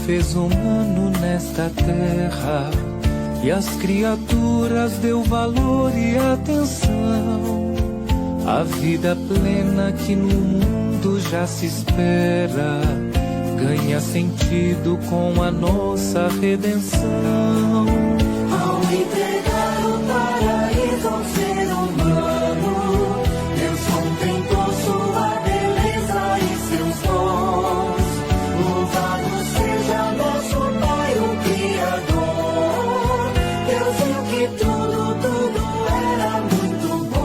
fez humano nesta terra e às criaturas deu valor e atenção. A vida plena que no mundo já se espera ganha sentido com a nossa redenção. Ao entregar o paraíso ao ser humano, Deus contemplou sua beleza e seus dons. Louvado seja nosso Pai, o Criador. Deus viu que tudo era muito bom.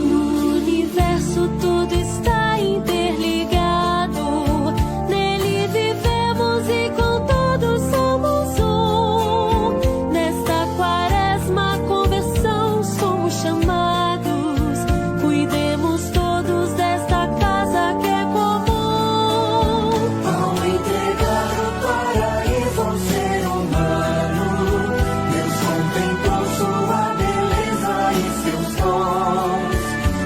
No universo tudo está interligado. Nele vivemos e com todos somos um. Nesta quaresma conversão somos chamados. Cuidemos todos desta casa que é comum. Ao entregar o paraíso ao ser humano, Deus contemplou sua beleza e seus dons.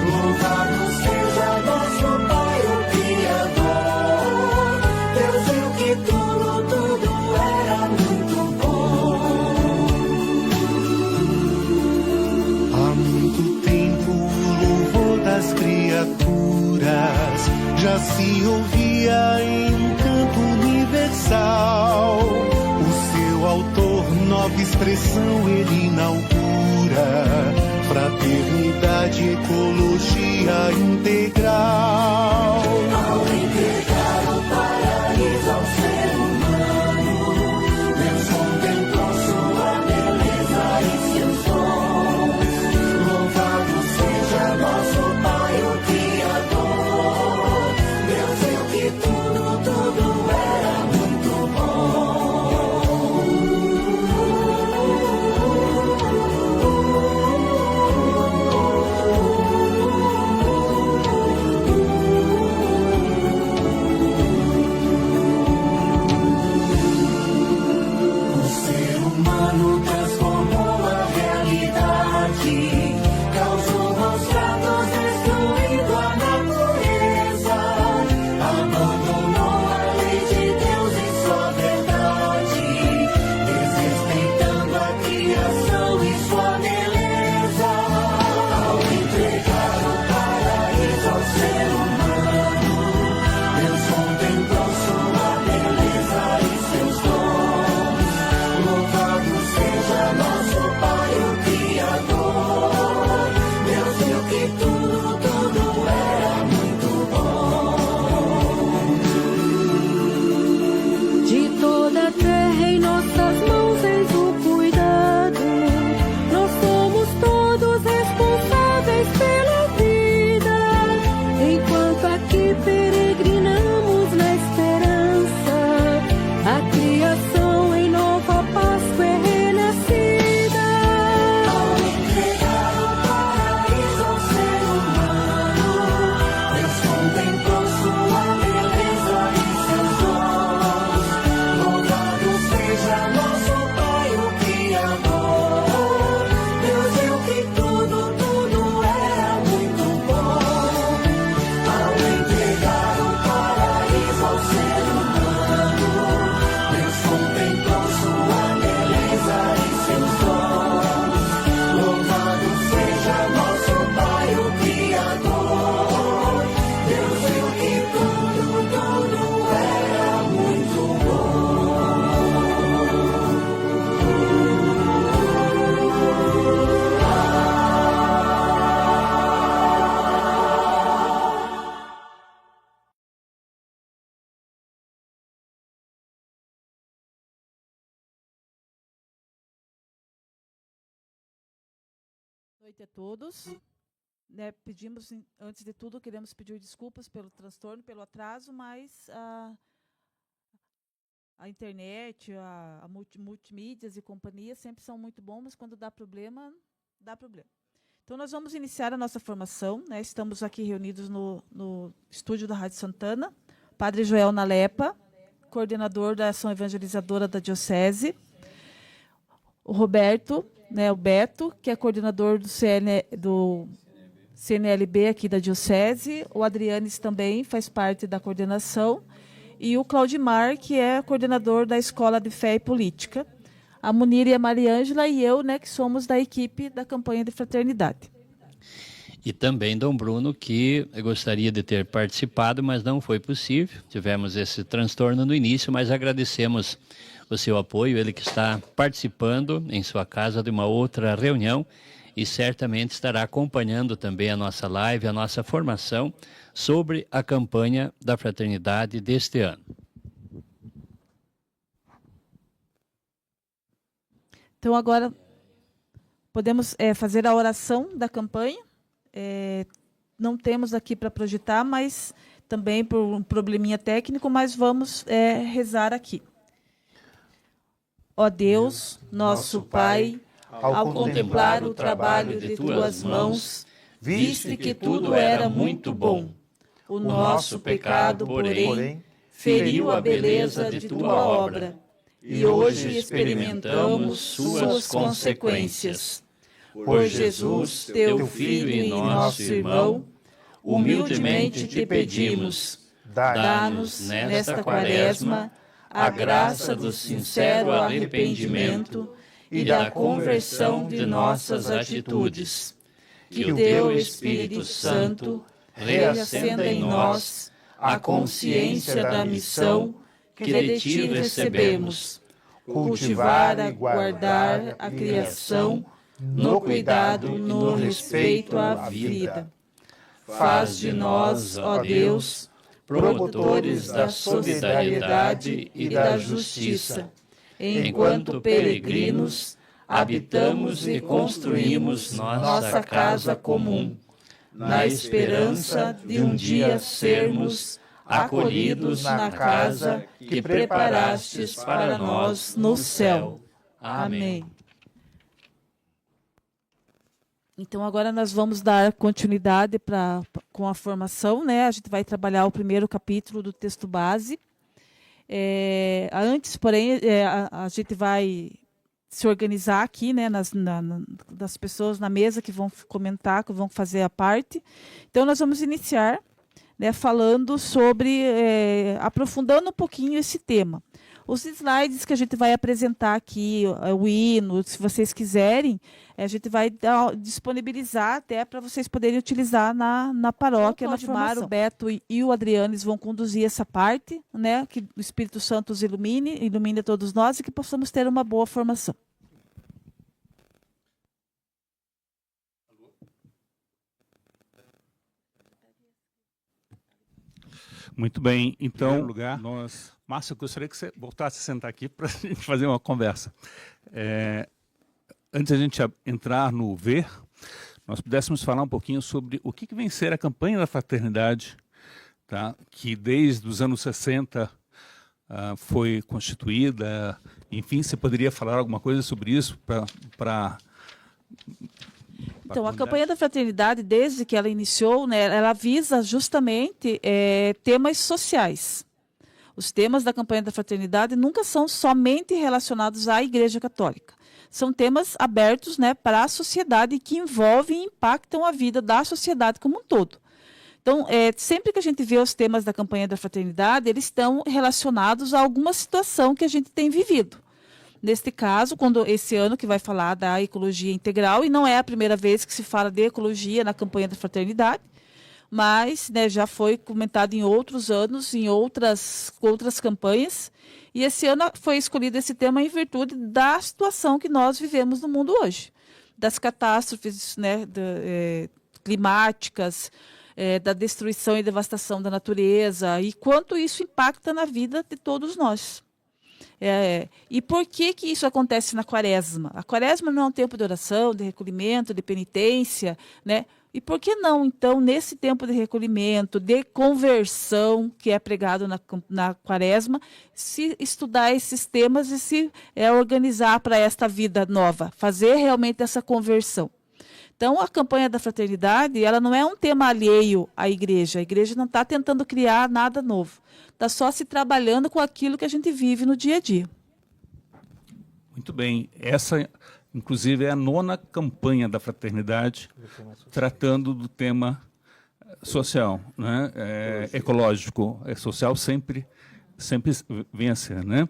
Louvado seja nosso Pai, o Criador. Deus viu que tudo era muito bom. Há muito tempo o louvor das criaturas já se ouvia em um canto universal. O seu autor, nova expressão, ele inaugura fraternidade, ecologia integral. Ao entregar o paraíso ao ser humano, Deus contemplou sua beleza e seus dons. Louvado seja nosso Pai, o Criador. Deus viu que tudo era muito bom. O ser humano transformou a realidade, causou maus tratos, destruindo a natureza, abandonou a lei de Deus e sua verdade, desrespeitando a criação e sua beleza. Ao entregar o paraíso ao ser humano, Deus contemplou sua beleza e seus dons. Louvado seja nosso Pai, o Criador. Deus viu que tudo era muito bom. De toda a terra em nossas mãos eis o cuidado. Nós somos todos responsáveis pela vida. Enquanto aqui peregrinamos na esperança, a criação em nova Páscoa é renascida. Ao entregar o paraíso ao ser humano, Deus contemplou sua beleza e seus dons. Louvado seja nosso Pai, o Criador. Deus viu que tudo era muito bom. Ao entregar o paraíso ao ser humano, Deus contemplou sua beleza e seus dons. Louvado seja nosso Pai, o Criador. Deus viu que tudo era muito bom. Boa noite a todos. Pedimos, antes de tudo, queremos pedir desculpas pelo transtorno, pelo atraso, mas a internet, a multimídias e companhia sempre são muito bons, mas quando dá problema, dá problema. Então, nós vamos iniciar a nossa formação, né? Estamos aqui reunidos no estúdio da Rádio Santana. Padre Joel Nalepa, coordenador da ação evangelizadora da Diocese. O Roberto, né, o Beto, que é coordenador do CNLB aqui da Diocese, o Adrianes também faz parte da coordenação, e o Claudimar, que é coordenador da Escola de Fé e Política, a Munir e a Mariângela e eu, né, que somos da equipe da campanha de fraternidade. E também Dom Bruno, que gostaria de ter participado, mas não foi possível. Tivemos esse transtorno no início, mas agradecemos o seu apoio, ele que está participando em sua casa de uma outra reunião e certamente estará acompanhando também a nossa live, a nossa formação sobre a campanha da fraternidade deste ano. Então, agora podemos fazer a oração da campanha. Não temos aqui para projetar, mas também por um probleminha técnico, mas vamos rezar aqui. Ó Deus, nosso Pai, ao contemplar o trabalho de tuas mãos, viste que tudo era muito bom. O nosso pecado, porém, feriu a beleza de tua obra, e hoje experimentamos suas consequências. Por Jesus, teu Filho e nosso irmão, humildemente te pedimos, dá-nos, nesta quaresma, a graça do sincero arrependimento e da conversão de nossas atitudes. Que o teu Espírito Santo reacenda em nós a consciência da missão que de ti recebemos, cultivar e guardar a criação no cuidado, no respeito à vida. Faz de nós, ó Deus, promotores da solidariedade e da justiça, enquanto peregrinos habitamos e construímos nossa casa comum, na esperança de um dia sermos acolhidos na casa que preparastes para nós no céu. Amém. Então, agora nós vamos dar continuidade com a formação, né? A gente vai trabalhar o primeiro capítulo do texto base. Antes, porém, a gente vai se organizar aqui, né, das pessoas na mesa que vão comentar, que vão fazer a parte. Então, nós vamos iniciar, né, falando sobre, aprofundando um pouquinho esse tema. Os slides que a gente vai apresentar aqui, o hino, se vocês quiserem, a gente vai disponibilizar até para vocês poderem utilizar na paróquia, na formação. O Beto e o Adrianes vão conduzir essa parte, né, que o Espírito Santo os ilumine todos nós e que possamos ter uma boa formação. Muito bem, então, Márcio, eu gostaria que você voltasse a sentar aqui para a gente fazer uma conversa. Antes de a gente entrar no ver, nós pudéssemos falar um pouquinho sobre o que vem ser a campanha da fraternidade, tá? Que desde os anos 60 foi constituída. Enfim, você poderia falar alguma coisa sobre isso para Então, a campanha da fraternidade, desde que ela iniciou, né, ela visa justamente temas sociais. Os temas da campanha da fraternidade nunca são somente relacionados à Igreja Católica. São temas abertos, né, para a sociedade que envolvem e impactam a vida da sociedade como um todo. Então, sempre que a gente vê os temas da campanha da fraternidade, eles estão relacionados a alguma situação que a gente tem vivido. Neste caso, esse ano que vai falar da ecologia integral, e não é a primeira vez que se fala de ecologia na campanha da fraternidade, mas, né, já foi comentado em outros anos, em outras campanhas, e esse ano foi escolhido esse tema em virtude da situação que nós vivemos no mundo hoje, das catástrofes, né, climáticas, da destruição e devastação da natureza, e quanto isso impacta na vida de todos nós. E por que isso acontece na quaresma? A quaresma não é um tempo de oração, de recolhimento, de penitência, né? E por que não, então, nesse tempo de recolhimento, de conversão, que é pregado na quaresma, se estudar esses temas e se organizar para esta vida nova, fazer realmente essa conversão? Então, a campanha da fraternidade, ela não é um tema alheio à igreja. A igreja não está tentando criar nada novo. Está só se trabalhando com aquilo que a gente vive no dia a dia. Muito bem. Essa Inclusive, é a 9ª campanha da fraternidade tratando do tema social, né? Ecológico, social sempre vence, né?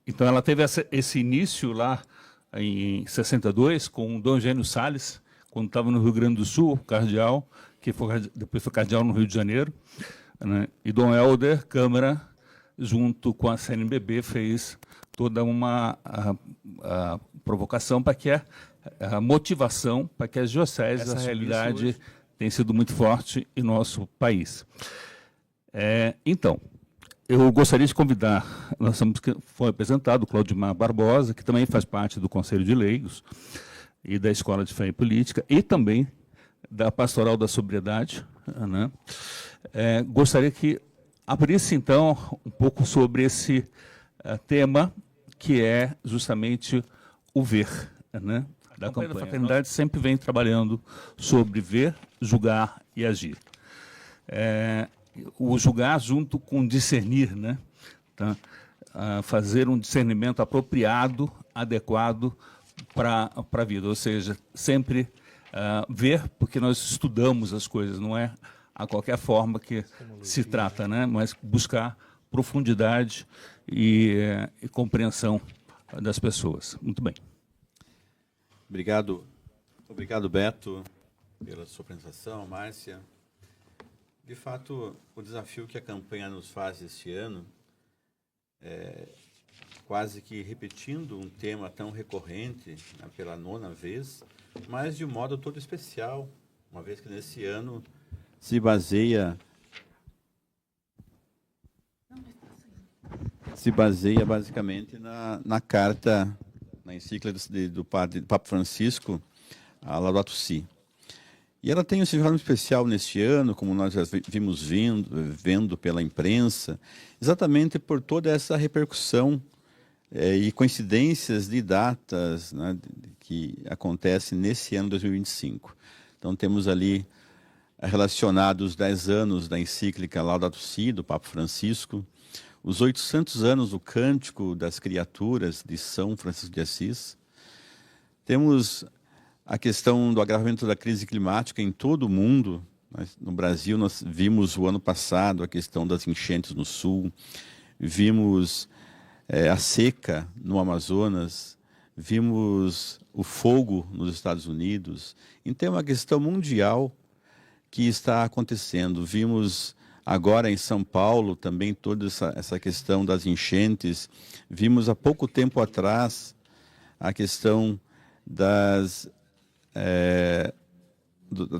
Então, ela teve esse início lá em 62 com o Dom Eugênio Salles, quando estava no Rio Grande do Sul, cardeal, que depois foi cardeal no Rio de Janeiro, né? E Dom Helder Câmara, junto com a CNBB, fez toda uma provocação para que a motivação para que as dioceses, essa realidade tem sido muito forte em nosso país. Então, eu gostaria de convidar, foi apresentado o Claudimar Barbosa, que também faz parte do Conselho de Leigos e da Escola de Fé e Política, e também da Pastoral da Sobriedade, né? Gostaria que abrisse, então, um pouco sobre esse tema, que é justamente o ver, né? A campanha da fraternidade sempre vem trabalhando sobre ver, julgar e agir. O julgar junto com discernir, né? Tá? Fazer um discernimento apropriado, adequado para a vida, ou seja, sempre ver, porque nós estudamos as coisas, não é a qualquer forma que se trata, né? Mas buscar profundidade e compreensão das pessoas. Muito bem. Obrigado, Beto, pela sua apresentação, Márcia. De fato, o desafio que a campanha nos faz este ano, quase que repetindo um tema tão recorrente, né, pela 9ª vez, mas de um modo todo especial, uma vez que nesse ano se baseia basicamente na carta, na encíclica do Papa Francisco, a Laudato Si. E ela tem um significado especial neste ano, como nós já vimos vendo pela imprensa, exatamente por toda essa repercussão e coincidências de datas, né, que acontecem nesse ano 2025. Então, temos ali relacionados os 10 anos da encíclica Laudato Si, do Papa Francisco, os 800 anos do Cântico das Criaturas de São Francisco de Assis. Temos a questão do agravamento da crise climática em todo o mundo. No Brasil, nós vimos o ano passado a questão das enchentes no sul, vimos a seca no Amazonas, vimos o fogo nos Estados Unidos. Então, é uma questão mundial que está acontecendo. Vimos agora em São Paulo também toda essa questão das enchentes. Vimos há pouco tempo atrás a questão das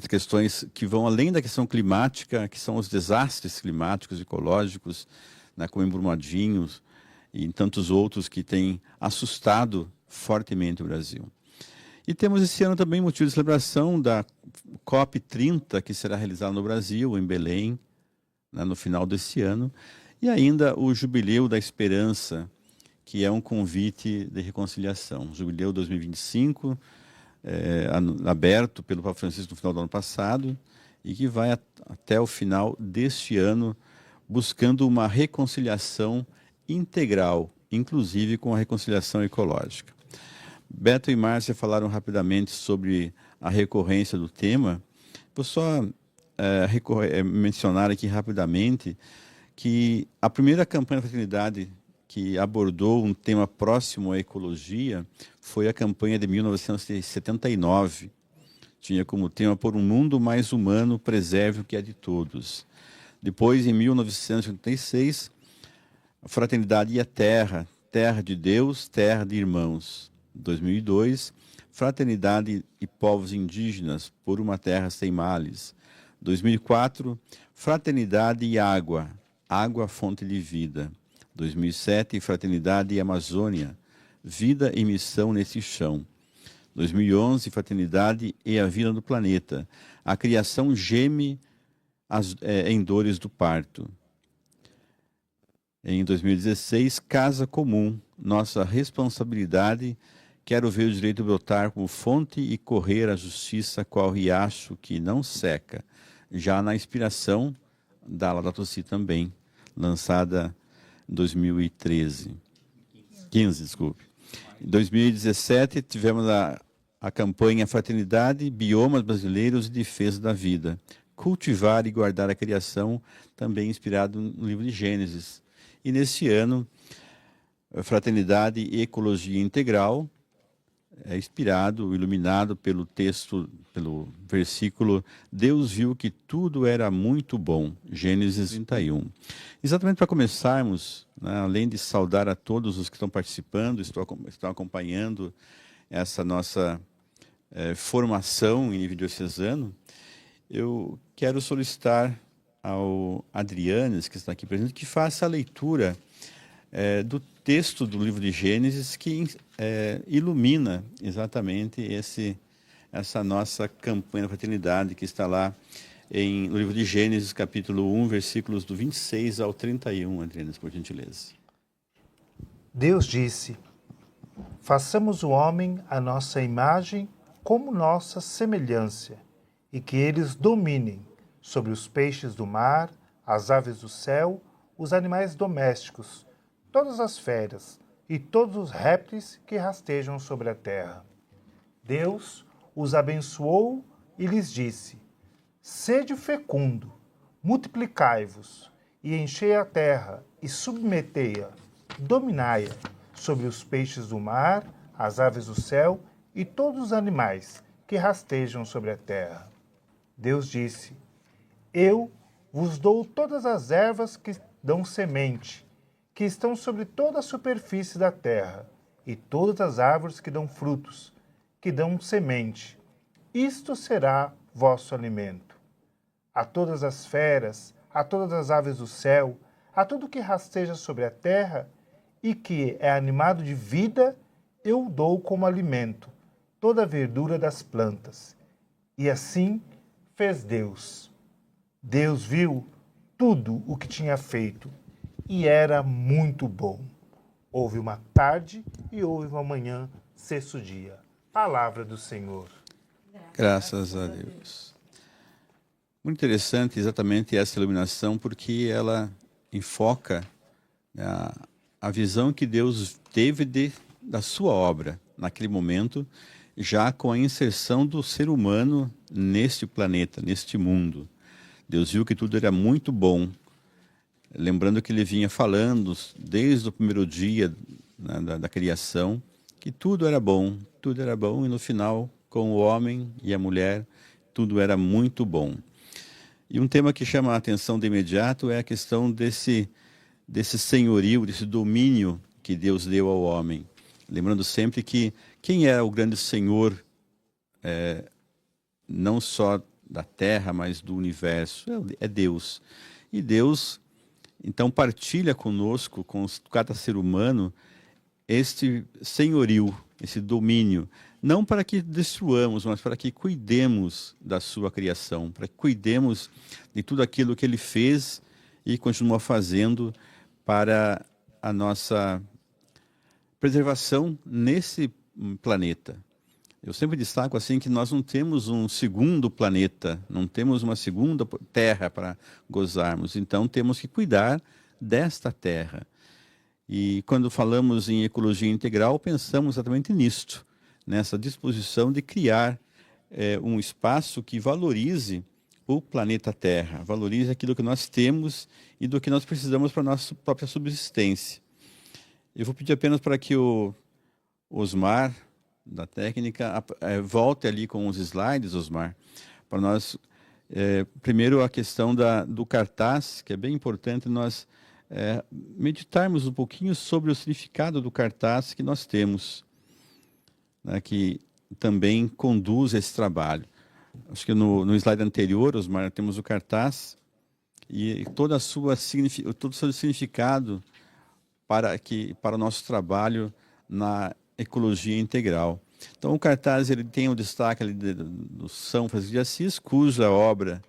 questões que vão além da questão climática, que são os desastres climáticos, ecológicos, né, como em Brumadinho e em tantos outros que têm assustado fortemente o Brasil. E temos esse ano também motivo de celebração da COP30, que será realizada no Brasil, em Belém, né, no final desse ano, e ainda o Jubileu da Esperança, que é um convite de reconciliação. Jubileu 2025, aberto pelo Papa Francisco no final do ano passado, e que vai até o final deste ano, buscando uma reconciliação integral, inclusive com a reconciliação ecológica. Beto e Márcia falaram rapidamente sobre a recorrência do tema. Vou só mencionar aqui rapidamente que a primeira campanha da fraternidade que abordou um tema próximo à ecologia foi a campanha de 1979. Tinha como tema Por um Mundo Mais Humano, Preserve o que é de Todos. Depois, em 1986, a Fraternidade e a Terra, Terra de Deus, Terra de Irmãos. 2002, Fraternidade e Povos Indígenas, por uma Terra Sem Males. 2004, Fraternidade e Água, Água Fonte de Vida. 2007, Fraternidade e Amazônia, Vida e Missão nesse Chão. 2011, Fraternidade e a Vida do Planeta, a criação geme em dores do parto. Em 2016, Casa Comum, nossa responsabilidade. Quero ver o direito brotar como fonte e correr a justiça qual riacho que não seca. Já na inspiração da Laudato Si também, lançada em 2015, desculpe. Em 2017, tivemos a campanha Fraternidade, Biomas Brasileiros e Defesa da Vida. Cultivar e guardar a criação, também inspirado no livro de Gênesis. E neste ano, Fraternidade e Ecologia Integral, inspirado, iluminado pelo texto, pelo versículo: Deus viu que tudo era muito bom, Gênesis 31. Exatamente para começarmos, né, além de saudar a todos os que estão participando, estão acompanhando essa nossa formação em nível diocesano, eu quero solicitar ao Adrianes, que está aqui presente, que faça a leitura do texto do livro de Gênesis, que ilumina exatamente essa nossa campanha da fraternidade, que está lá no livro de Gênesis, capítulo 1, versículos do 26 ao 31, Adrianes, por gentileza. Deus disse: façamos o homem à nossa imagem, como nossa semelhança, e que eles dominem sobre os peixes do mar, as aves do céu, os animais domésticos, todas as feras e todos os répteis que rastejam sobre a terra. Deus os abençoou e lhes disse: sede fecundo, multiplicai-vos, e enchei a terra, e submetei-a, dominai-a sobre os peixes do mar, as aves do céu e todos os animais que rastejam sobre a terra. Deus disse: eu vos dou todas as ervas que dão semente, que estão sobre toda a superfície da terra, e todas as árvores que dão frutos, que dão semente. Isto será vosso alimento. A todas as feras, a todas as aves do céu, a tudo que rasteja sobre a terra e que é animado de vida, eu dou como alimento toda a verdura das plantas. E assim fez Deus. Deus viu tudo o que tinha feito, e era muito bom. Houve uma tarde e houve uma manhã, sexto dia. Palavra do Senhor. Graças a Deus. Muito interessante exatamente essa iluminação, porque ela enfoca a visão que Deus teve da sua obra naquele momento, já com a inserção do ser humano neste planeta, neste mundo. Deus viu que tudo era muito bom. Lembrando que ele vinha falando desde o primeiro dia, né, da criação, que tudo era bom, e no final, com o homem e a mulher, tudo era muito bom. E um tema que chama a atenção de imediato é a questão desse senhorio, desse domínio que Deus deu ao homem. Lembrando sempre que quem é o grande senhor, não só da terra, mas do universo, é Deus. E Deus, então, partilha conosco, com cada ser humano, este senhorio, esse domínio, não para que destruamos, mas para que cuidemos da sua criação, para que cuidemos de tudo aquilo que ele fez e continua fazendo para a nossa preservação nesse planeta. Eu sempre destaco assim que nós não temos um segundo planeta, não temos uma segunda terra para gozarmos, então temos que cuidar desta terra. E quando falamos em ecologia integral, pensamos exatamente nisto, nessa disposição de criar um espaço que valorize o planeta Terra, valorize aquilo que nós temos e do que nós precisamos para a nossa própria subsistência. Eu vou pedir apenas para que o Osmar, da técnica, volte ali com os slides, Osmar, para nós, primeiro a questão do cartaz, que é bem importante nós meditarmos um pouquinho sobre o significado do cartaz que nós temos, né, que também conduz esse trabalho. Acho que no slide anterior, Osmar, temos o cartaz e todo o seu significado para o nosso trabalho na ecologia integral. Então, o cartaz ele tem um destaque ali do São Francisco de Assis, cuja obra,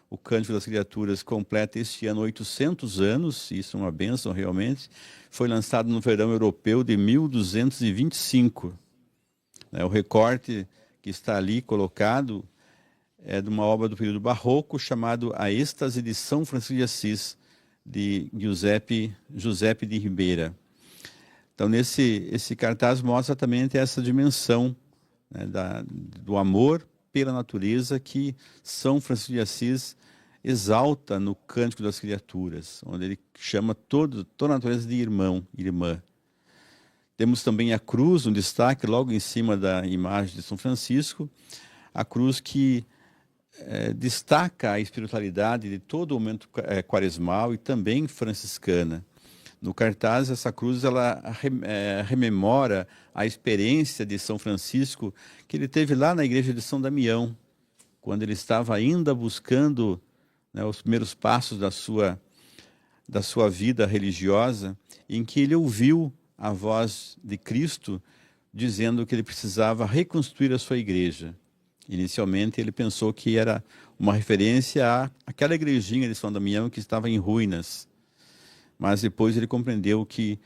o Cântico das Criaturas, completa este ano 800 anos, isso é uma bênção realmente, foi lançado no verão europeu de 1225. O recorte que está ali colocado é de uma obra do período barroco chamado A Êxtase de São Francisco de Assis, de Giuseppe de Ribeira. Então, esse cartaz mostra também essa dimensão, né, do amor pela natureza que São Francisco de Assis exalta no Cântico das Criaturas, onde ele chama toda a natureza de irmão, irmã. Temos também a cruz, um destaque logo em cima da imagem de São Francisco, a cruz que destaca a espiritualidade de todo o momento quaresmal e também franciscana. No cartaz, essa cruz ela rememora a experiência de São Francisco que ele teve lá na igreja de São Damião, quando ele estava ainda buscando, né, os primeiros passos da sua vida religiosa, em que ele ouviu a voz de Cristo dizendo que ele precisava reconstruir a sua igreja. Inicialmente ele pensou que era uma referência àquela igrejinha de São Damião que estava em ruínas. Mas depois ele compreendeu que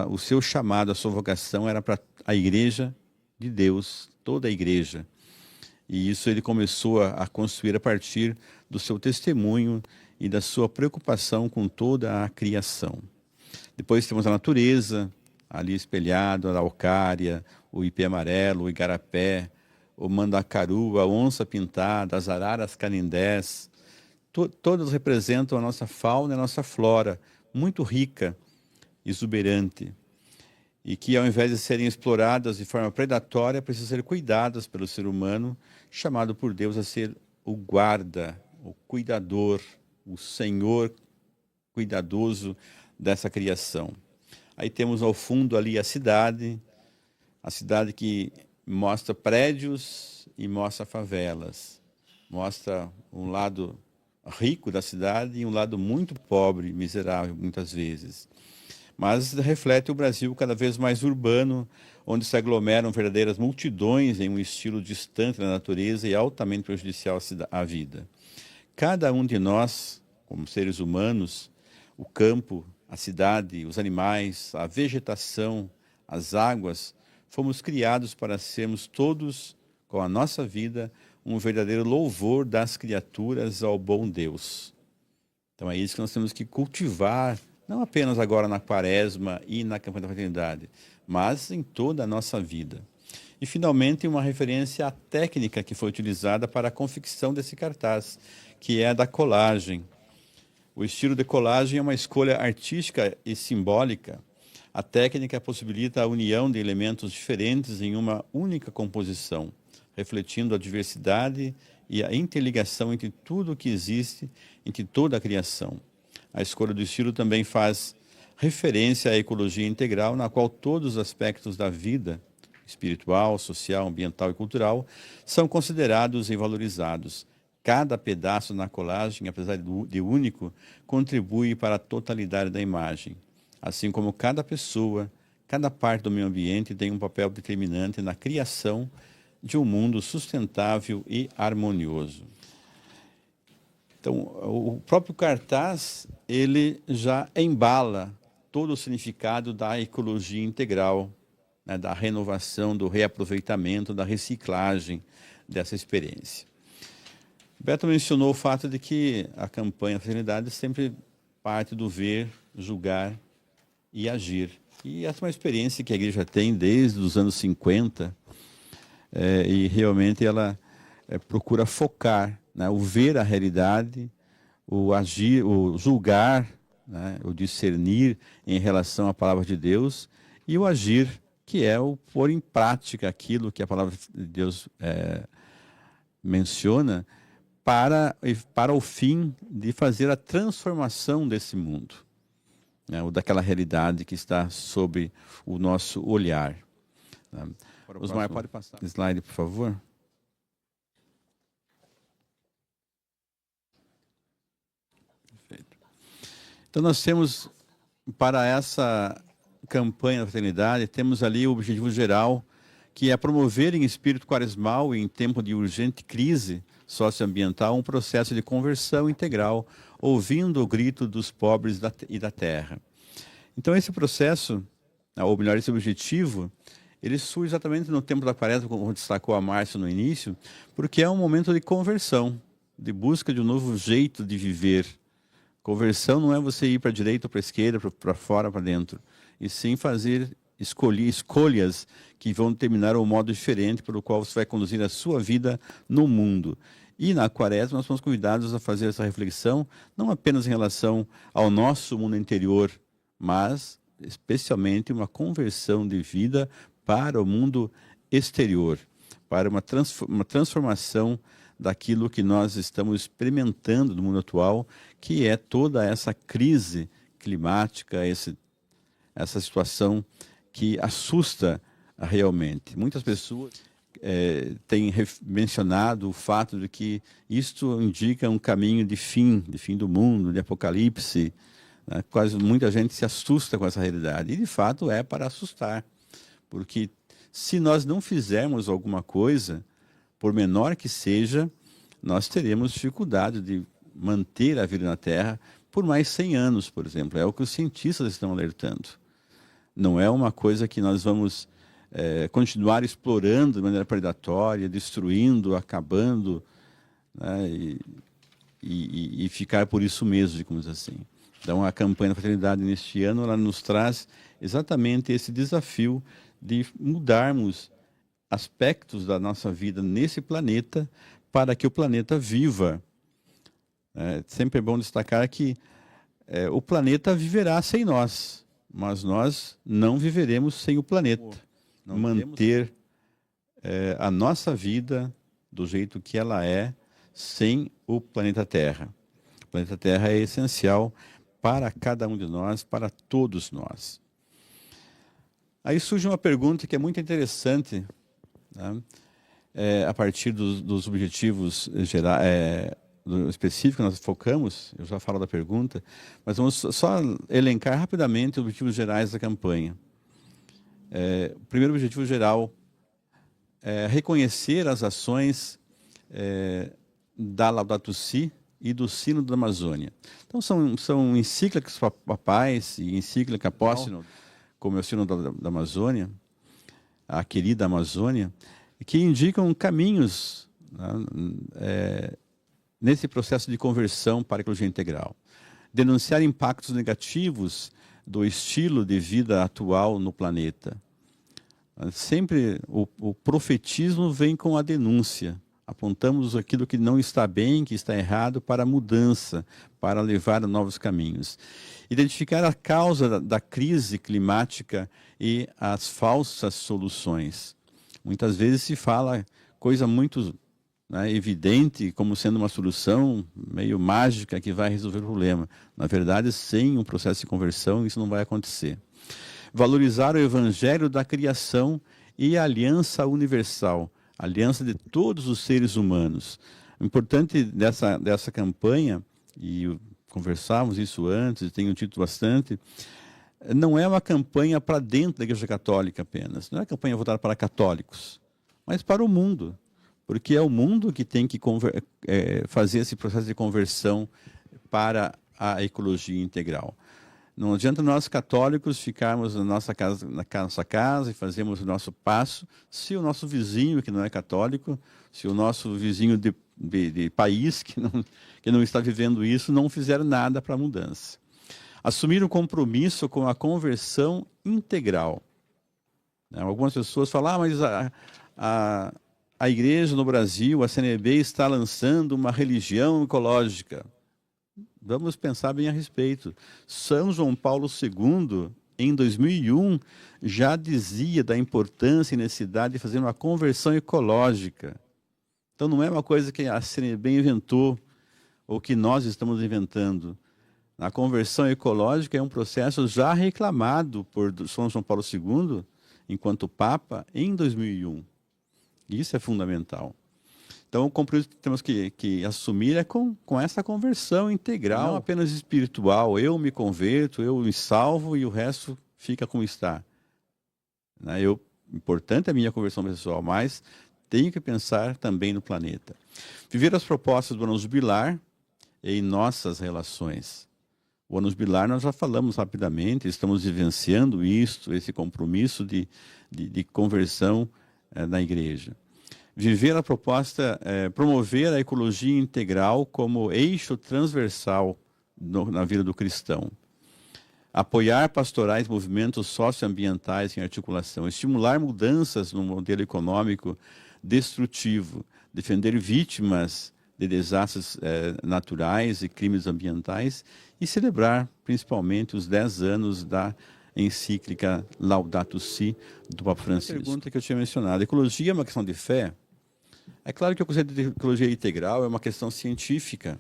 o seu chamado, a sua vocação era para a igreja de Deus, toda a igreja. E isso ele começou a construir a partir do seu testemunho e da sua preocupação com toda a criação. Depois temos a natureza, ali espelhado, a araucária, o ipê amarelo, o igarapé, o mandacaru, a onça pintada, as araras canindés. Todas representam a nossa fauna e a nossa flora, muito rica, exuberante, e que ao invés de serem exploradas de forma predatória, precisam ser cuidadas pelo ser humano, chamado por Deus a ser o guarda, o cuidador, o Senhor cuidadoso dessa criação. Aí temos ao fundo ali a cidade que mostra prédios e mostra favelas, mostra um lado rico da cidade e um lado muito pobre, miserável, muitas vezes. Mas reflete o Brasil cada vez mais urbano, onde se aglomeram verdadeiras multidões em um estilo distante da natureza e altamente prejudicial à vida. Cada um de nós, como seres humanos, o campo, a cidade, os animais, a vegetação, as águas, fomos criados para sermos todos, com a nossa vida, um verdadeiro louvor das criaturas ao bom Deus. Então é isso que nós temos que cultivar, não apenas agora na Quaresma e na campanha da fraternidade, mas em toda a nossa vida. E, finalmente, uma referência à técnica que foi utilizada para a confecção desse cartaz, que é a da colagem. O estilo de colagem é uma escolha artística e simbólica. A técnica possibilita a união de elementos diferentes em uma única composição, refletindo a diversidade e a interligação entre tudo o que existe, entre toda a criação. A escolha do estilo também faz referência à ecologia integral, na qual todos os aspectos da vida, espiritual, social, ambiental e cultural, são considerados e valorizados. Cada pedaço na colagem, apesar de único, contribui para a totalidade da imagem. Assim como cada pessoa, cada parte do meio ambiente tem um papel determinante na criação de um mundo sustentável e harmonioso. Então, o próprio cartaz, ele já embala todo o significado da ecologia integral, né, da renovação, do reaproveitamento, da reciclagem dessa experiência. Beto mencionou o fato de que a campanha da fraternidade sempre parte do ver, julgar e agir. E essa é uma experiência que a igreja tem desde os anos 50, e realmente ela procura focar, né, o ver a realidade, o agir, o julgar, né, o discernir em relação à palavra de Deus, e o agir, que é o pôr em prática aquilo que a palavra de Deus menciona, para o fim de fazer a transformação desse mundo, né, ou daquela realidade que está sob o nosso olhar. Né. Osmar, pode passar. Slide, por favor. Perfeito. Então, nós temos, para essa campanha da fraternidade, temos ali o objetivo geral, que é promover em espírito quaresmal e em tempo de urgente crise socioambiental um processo de conversão integral, ouvindo o grito dos pobres e da terra. Então, esse processo, ou melhor, esse objetivo, ele surge exatamente no tempo da Quaresma, como destacou a Márcia no início, porque é um momento de conversão, de busca de um novo jeito de viver, Conversão não é você ir para a direita ou para a esquerda, para fora, para dentro, e sim fazer escolhas que vão determinar um modo diferente pelo qual você vai conduzir a sua vida no mundo. E na Quaresma nós somos convidados a fazer essa reflexão, não apenas em relação ao nosso mundo interior, mas especialmente uma conversão de vida para o mundo exterior, para uma transformação daquilo que nós estamos experimentando no mundo atual, que é toda essa crise climática, essa situação que assusta realmente. Muitas pessoas têm mencionado o fato de que isto indica um caminho de fim do mundo, de apocalipse. Né? Quase muita gente se assusta com essa realidade. E, de fato, é para assustar. Porque se nós não fizermos alguma coisa, por menor que seja, nós teremos dificuldade de manter a vida na Terra por mais 100 anos, por exemplo. É o que os cientistas estão alertando. Não é uma coisa que nós vamos continuar explorando de maneira predatória, destruindo, acabando, né, e ficar por isso mesmo, digamos assim. Então, a campanha da Fraternidade neste ano, ela nos traz exatamente esse desafio de mudarmos aspectos da nossa vida nesse planeta para que o planeta viva. Sempre é bom destacar que o planeta viverá sem nós, mas nós não viveremos sem o planeta. Manter a nossa vida do jeito que ela é, sem o planeta Terra. O planeta Terra é essencial para cada um de nós, para todos nós. Aí surge uma pergunta que é muito interessante, né? A partir dos objetivos específicos que nós focamos. Eu já falo da pergunta, mas vamos só elencar rapidamente os objetivos gerais da campanha. O primeiro objetivo geral é reconhecer as ações da Laudato Si e do Sínodo da Amazônia. Então, são encíclicas papais e encíclica apóstolo, como é o Sínodo da Amazônia, a querida Amazônia, que indicam caminhos, né, nesse processo de conversão para a ecologia integral. Denunciar impactos negativos do estilo de vida atual no planeta. Sempre o profetismo vem com a denúncia. Apontamos aquilo que não está bem, que está errado, para a mudança, para levar a novos caminhos. Identificar a causa da crise climática e as falsas soluções. Muitas vezes se fala coisa muito, né, evidente como sendo uma solução meio mágica que vai resolver o problema. Na verdade, sem um processo de conversão, isso não vai acontecer. Valorizar o evangelho da criação e a aliança universal, a aliança de todos os seres humanos. O importante dessa campanha, e conversávamos isso antes, tenho dito bastante, não é uma campanha para dentro da Igreja Católica apenas, não é uma campanha voltada para católicos, mas para o mundo, porque é o mundo que tem que fazer esse processo de conversão para a ecologia integral. Não adianta nós católicos ficarmos na nossa casa e fazermos o nosso passo, se o nosso vizinho que não é católico, se o nosso vizinho de país que não está vivendo isso, não fizer nada para a mudança. Assumir um compromisso com a conversão integral. Algumas pessoas falam, mas a igreja no Brasil, a CNB, está lançando uma religião ecológica. Vamos pensar bem a respeito. São João Paulo II, em 2001, já dizia da importância e necessidade de fazer uma conversão ecológica. Então não é uma coisa que a CNB inventou ou que nós estamos inventando. A conversão ecológica é um processo já reclamado por São João Paulo II, enquanto Papa, em 2001. Isso é fundamental. Então, o compromisso que temos que assumir é com essa conversão integral, não apenas espiritual. Eu me converto, eu me salvo e o resto fica como está. Importante a minha conversão pessoal, mas tenho que pensar também no planeta. Viver as propostas do ano jubilar em nossas relações. O ano jubilar nós já falamos rapidamente, estamos vivenciando esse compromisso de conversão na igreja. Viver a proposta, promover a ecologia integral como eixo transversal na vida do cristão. Apoiar pastorais, movimentos socioambientais em articulação, estimular mudanças no modelo econômico destrutivo, defender vítimas de desastres naturais e crimes ambientais e celebrar principalmente os 10 anos da encíclica Laudato Si do Papa Francisco. A pergunta que eu tinha mencionado, ecologia é uma questão de fé? É claro que o conceito de ecologia integral é uma questão científica.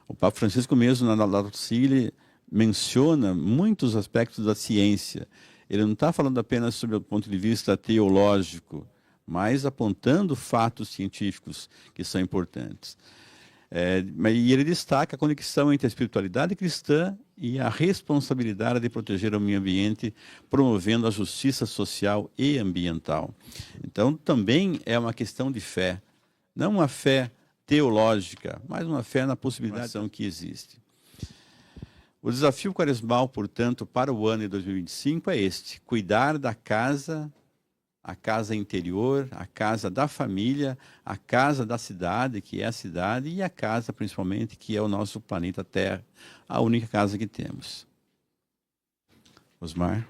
O Papa Francisco mesmo, na Laudato Si, ele menciona muitos aspectos da ciência. Ele não está falando apenas sobre o ponto de vista teológico, mas apontando fatos científicos que são importantes. E ele destaca a conexão entre a espiritualidade cristã e a responsabilidade de proteger o meio ambiente, promovendo a justiça social e ambiental. Então, também é uma questão de fé, não uma fé teológica, mas uma fé na possibilidade que existe. O desafio quaresmal, portanto, para o ano de 2025 é este: cuidar da casa, a casa interior, a casa da família, a casa da cidade, que é a cidade, e a casa, principalmente, que é o nosso planeta Terra, a única casa que temos. Osmar?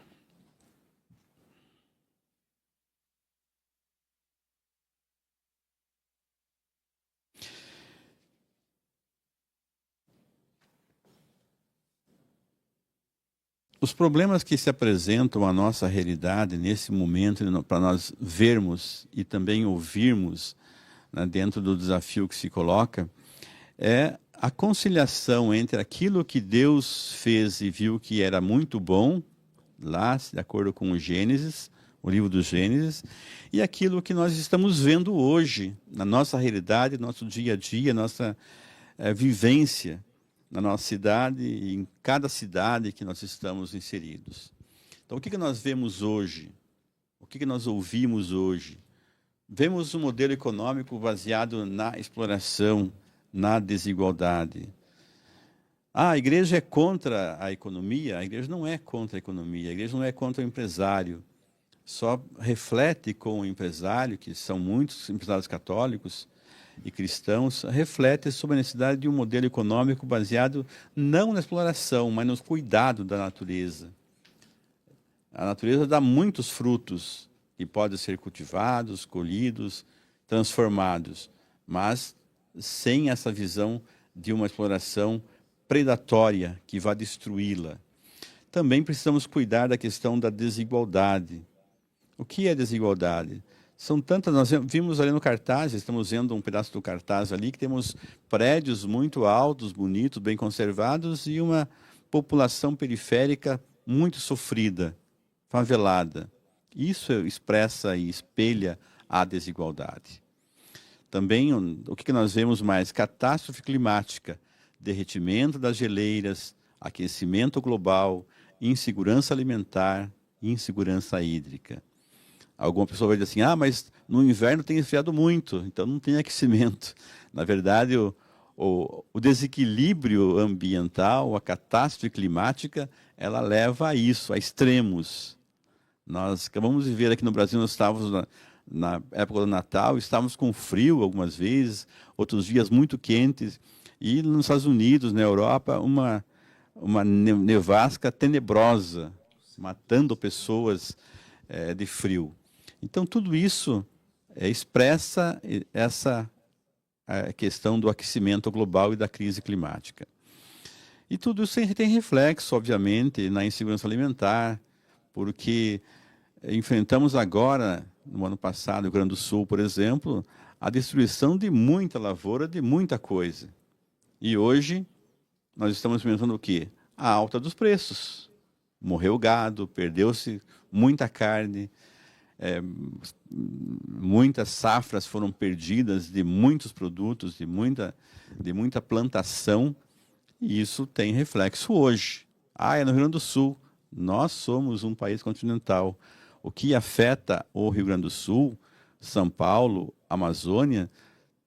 Os problemas que se apresentam à nossa realidade nesse momento, para nós vermos e também ouvirmos, né, dentro do desafio que se coloca, é a conciliação entre aquilo que Deus fez e viu que era muito bom, lá, de acordo com o Gênesis, o livro do Gênesis, e aquilo que nós estamos vendo hoje, na nossa realidade, no nosso dia a dia, nossa vivência, na nossa cidade e em cada cidade que nós estamos inseridos. Então, o que nós vemos hoje? O que nós ouvimos hoje? Vemos um modelo econômico baseado na exploração, na desigualdade. A igreja é contra a economia? A igreja não é contra a economia, a igreja não é contra o empresário. Só reflete com o empresário, que são muitos empresários católicos e cristãos, reflete sobre a necessidade de um modelo econômico baseado não na exploração, mas no cuidado da natureza. A natureza dá muitos frutos que podem ser cultivados, colhidos, transformados, mas sem essa visão de uma exploração predatória que vai destruí-la. Também precisamos cuidar da questão da desigualdade. O que é desigualdade? São tantas, nós vimos ali no cartaz, estamos vendo um pedaço do cartaz ali, que temos prédios muito altos, bonitos, bem conservados e uma população periférica muito sofrida, favelada. Isso expressa e espelha a desigualdade. Também, o que nós vemos mais? Catástrofe climática, derretimento das geleiras, aquecimento global, insegurança alimentar, insegurança hídrica. Alguma pessoa vai dizer assim, mas no inverno tem esfriado muito, então não tem aquecimento. Na verdade, o desequilíbrio ambiental, a catástrofe climática, ela leva a isso, a extremos. Nós acabamos de ver aqui no Brasil, nós estávamos na época do Natal, estávamos com frio algumas vezes, outros dias muito quentes, e nos Estados Unidos, na Europa, uma nevasca tenebrosa, matando pessoas de frio. Então, tudo isso expressa essa questão do aquecimento global e da crise climática. E tudo isso tem reflexo, obviamente, na insegurança alimentar, porque enfrentamos agora, no ano passado, no Rio Grande do Sul, por exemplo, a destruição de muita lavoura, de muita coisa. E hoje, nós estamos experimentando o quê? A alta dos preços. Morreu o gado, perdeu-se muita carne, muitas safras foram perdidas de muitos produtos, de muita plantação, e isso tem reflexo hoje. É no Rio Grande do Sul. Nós somos um país continental. O que afeta o Rio Grande do Sul, São Paulo, Amazônia,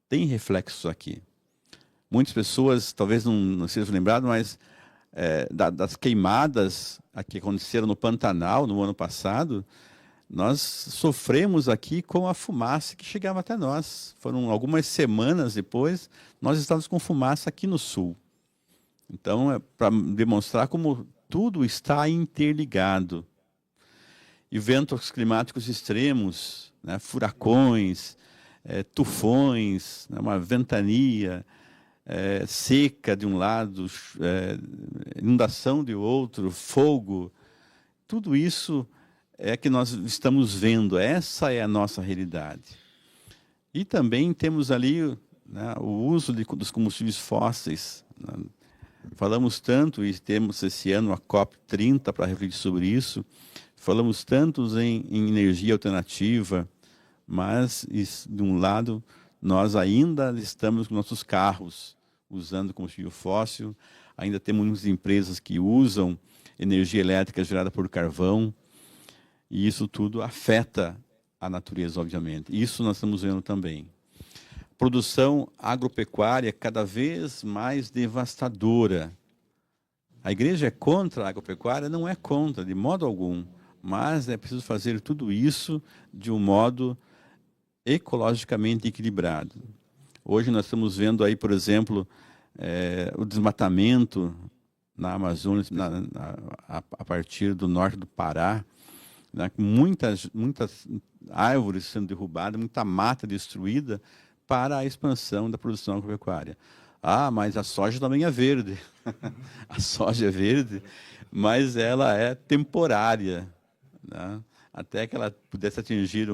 tem reflexos aqui. Muitas pessoas, talvez não sejam lembradas, mas das queimadas que aconteceram no Pantanal no ano passado, nós sofremos aqui com a fumaça que chegava até nós. Foram algumas semanas depois, nós estávamos com fumaça aqui no sul. Então, é para demonstrar como tudo está interligado. E ventos climáticos extremos, né, furacões, tufões, né, uma ventania, seca de um lado, inundação de outro, fogo, tudo isso é que nós estamos vendo, essa é a nossa realidade. E também temos ali, né, o uso dos combustíveis fósseis, né? Falamos tanto, e temos esse ano a COP30 para refletir sobre isso, falamos tanto em energia alternativa, mas, de um lado, nós ainda estamos com nossos carros usando combustível fóssil, ainda temos muitas empresas que usam energia elétrica gerada por carvão, e isso tudo afeta a natureza, obviamente. Isso nós estamos vendo também. Produção agropecuária cada vez mais devastadora. A igreja é contra a agropecuária? Não é contra, de modo algum. Mas é preciso fazer tudo isso de um modo ecologicamente equilibrado. Hoje nós estamos vendo aí, por exemplo, o desmatamento na Amazônia, a partir do norte do Pará, né, muitas árvores sendo derrubadas, muita mata destruída para a expansão da produção agropecuária. Ah, mas a soja também é verde. A soja é verde, mas ela é temporária, né? Até que ela pudesse atingir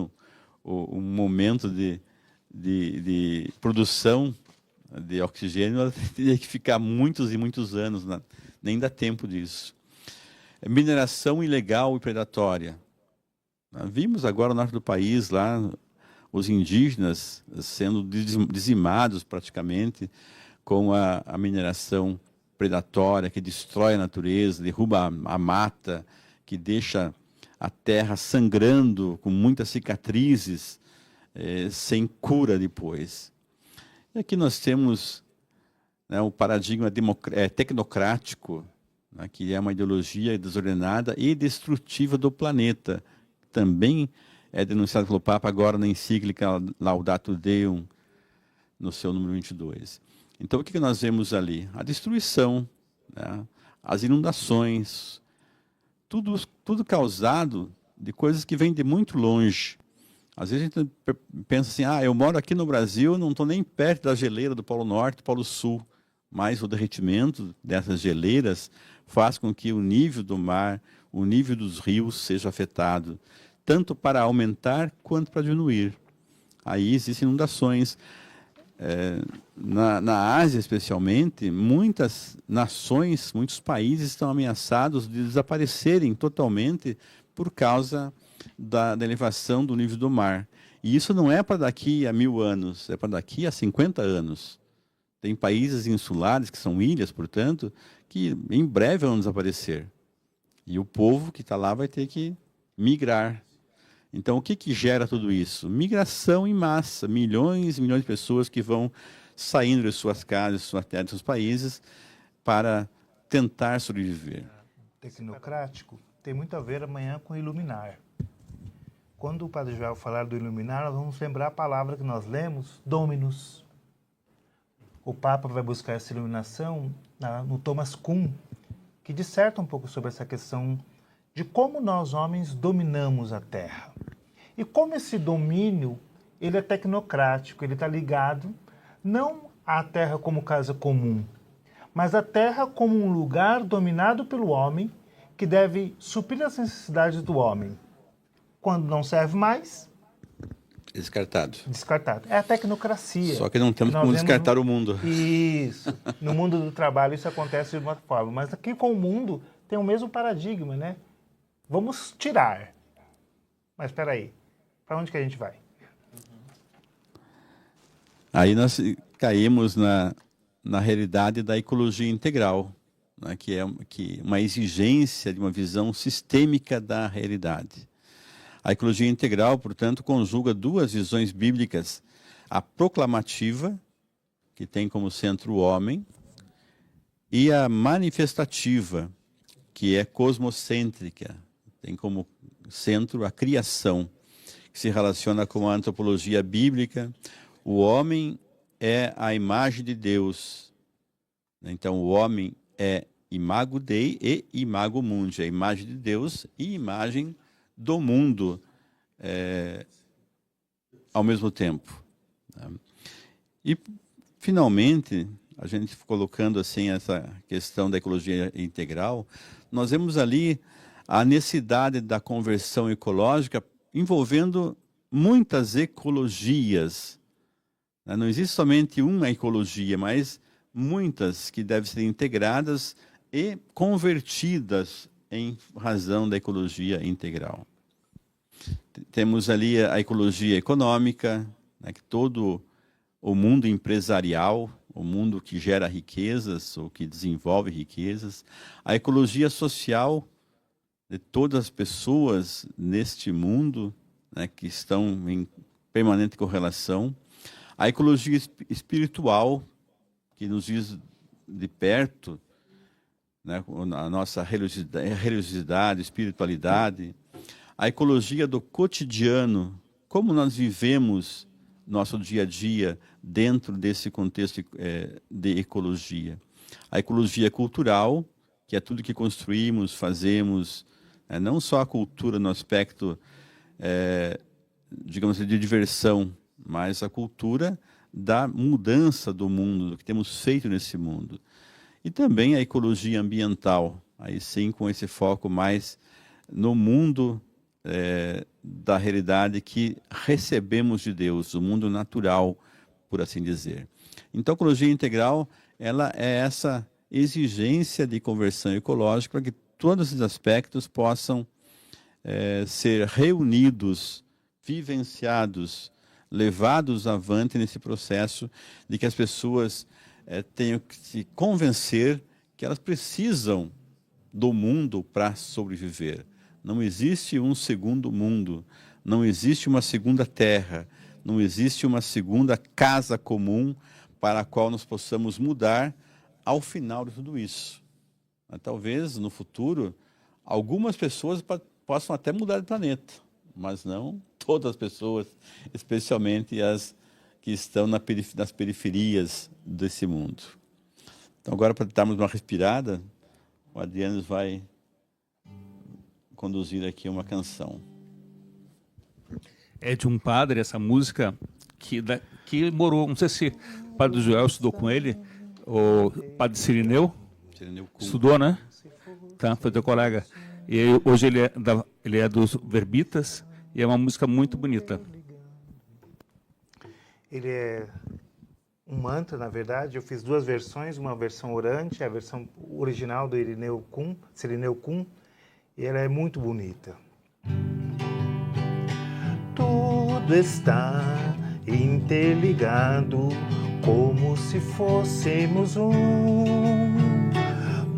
um momento de produção de oxigênio, ela teria que ficar muitos e muitos anos, né? Nem dá tempo disso. Mineração ilegal e predatória. Vimos agora no norte do país, lá, os indígenas sendo dizimados praticamente com a mineração predatória que destrói a natureza, derruba a mata, que deixa a terra sangrando com muitas cicatrizes, sem cura depois. E aqui nós temos, né, o paradigma tecnocrático, né, que é uma ideologia desordenada e destrutiva do planeta. Também é denunciado pelo Papa agora na encíclica Laudato Deum, no seu número 22. Então, o que nós vemos ali? A destruição, né? As inundações, tudo causado de coisas que vêm de muito longe. Às vezes a gente pensa assim, eu moro aqui no Brasil, não estou nem perto da geleira do Polo Norte, do Polo Sul, mas o derretimento dessas geleiras faz com que o nível do mar, o nível dos rios seja afetado, tanto para aumentar quanto para diminuir. Aí existem inundações. Na Ásia, especialmente, muitas nações, muitos países estão ameaçados de desaparecerem totalmente por causa da elevação do nível do mar. E isso não é para daqui a 1000 anos, é para daqui a 50 anos. Tem países insulares, que são ilhas, portanto, que em breve vão desaparecer. E o povo que está lá vai ter que migrar. Então, o que gera tudo isso? Migração em massa, milhões e milhões de pessoas que vão saindo de suas casas, de suas terras, de seus países, para tentar sobreviver. Tecnocrático tem muito a ver amanhã com iluminar. Quando o Padre Joel falar do iluminar, nós vamos lembrar a palavra que nós lemos, Dominus. O Papa vai buscar essa iluminação no Thomas Kuhn, que disserta um pouco sobre essa questão de como nós, homens, dominamos a Terra. E como esse domínio, ele é tecnocrático, ele está ligado não à Terra como casa comum, mas à Terra como um lugar dominado pelo homem que deve suprir as necessidades do homem. Quando não serve mais... Descartado. É a tecnocracia. Só que não temos como descartar o mundo. Isso. No mundo do trabalho isso acontece de uma forma. Mas aqui com o mundo tem o mesmo paradigma, né? Vamos tirar. Mas espera aí. Para onde que a gente vai? Aí nós caímos na realidade da ecologia integral, né? que é uma exigência de uma visão sistêmica da realidade. A ecologia integral, portanto, conjuga duas visões bíblicas. A proclamativa, que tem como centro o homem, e a manifestativa, que é cosmocêntrica, tem como centro a criação, que se relaciona com a antropologia bíblica. O homem é a imagem de Deus. Então, o homem é imago Dei e imago Mundi, a imagem de Deus e imagem do mundo ao mesmo tempo. Né? E, finalmente, a gente colocando assim essa questão da ecologia integral, nós vemos ali a necessidade da conversão ecológica envolvendo muitas ecologias. Não existe somente uma ecologia, mas muitas que devem ser integradas e convertidas em razão da ecologia integral. Temos ali a ecologia econômica, né, que todo o mundo empresarial, o mundo que gera riquezas ou que desenvolve riquezas, a ecologia social de todas as pessoas neste mundo, né, que estão em permanente correlação, a ecologia espiritual, que nos diz de perto, né, a nossa religiosidade, espiritualidade, a ecologia do cotidiano, como nós vivemos nosso dia a dia dentro desse contexto de ecologia. A ecologia cultural, que é tudo que construímos, fazemos, não só a cultura no aspecto, digamos assim, de diversão, mas a cultura da mudança do mundo, do que temos feito nesse mundo. E também a ecologia ambiental, aí sim com esse foco mais no mundo da realidade que recebemos de Deus, o mundo natural, por assim dizer. Então, a ecologia integral, ela é essa exigência de conversão ecológica para que todos esses aspectos possam ser reunidos, vivenciados, levados avante nesse processo de que as pessoas tenham que se convencer que elas precisam do mundo para sobreviver. Não existe um segundo mundo, não existe uma segunda terra, não existe uma segunda casa comum para a qual nós possamos mudar ao final de tudo isso. Talvez, no futuro, algumas pessoas possam até mudar de planeta, mas não todas as pessoas, especialmente as que estão nas periferias desse mundo. Então, agora, para darmos uma respirada, o Adriano vai conduzir aqui uma canção. É de um padre, essa música, que morou, não sei se o padre Joel estudou com ele, o padre Cirineu estudou, né? Tá, foi teu colega. E hoje ele é dos Verbitas, e é uma música muito bonita. Ele é um mantra, na verdade. Eu fiz duas versões, uma versão orante, a versão original do Cirineu Kun, e ela é muito bonita. Tudo está interligado, como se fôssemos um.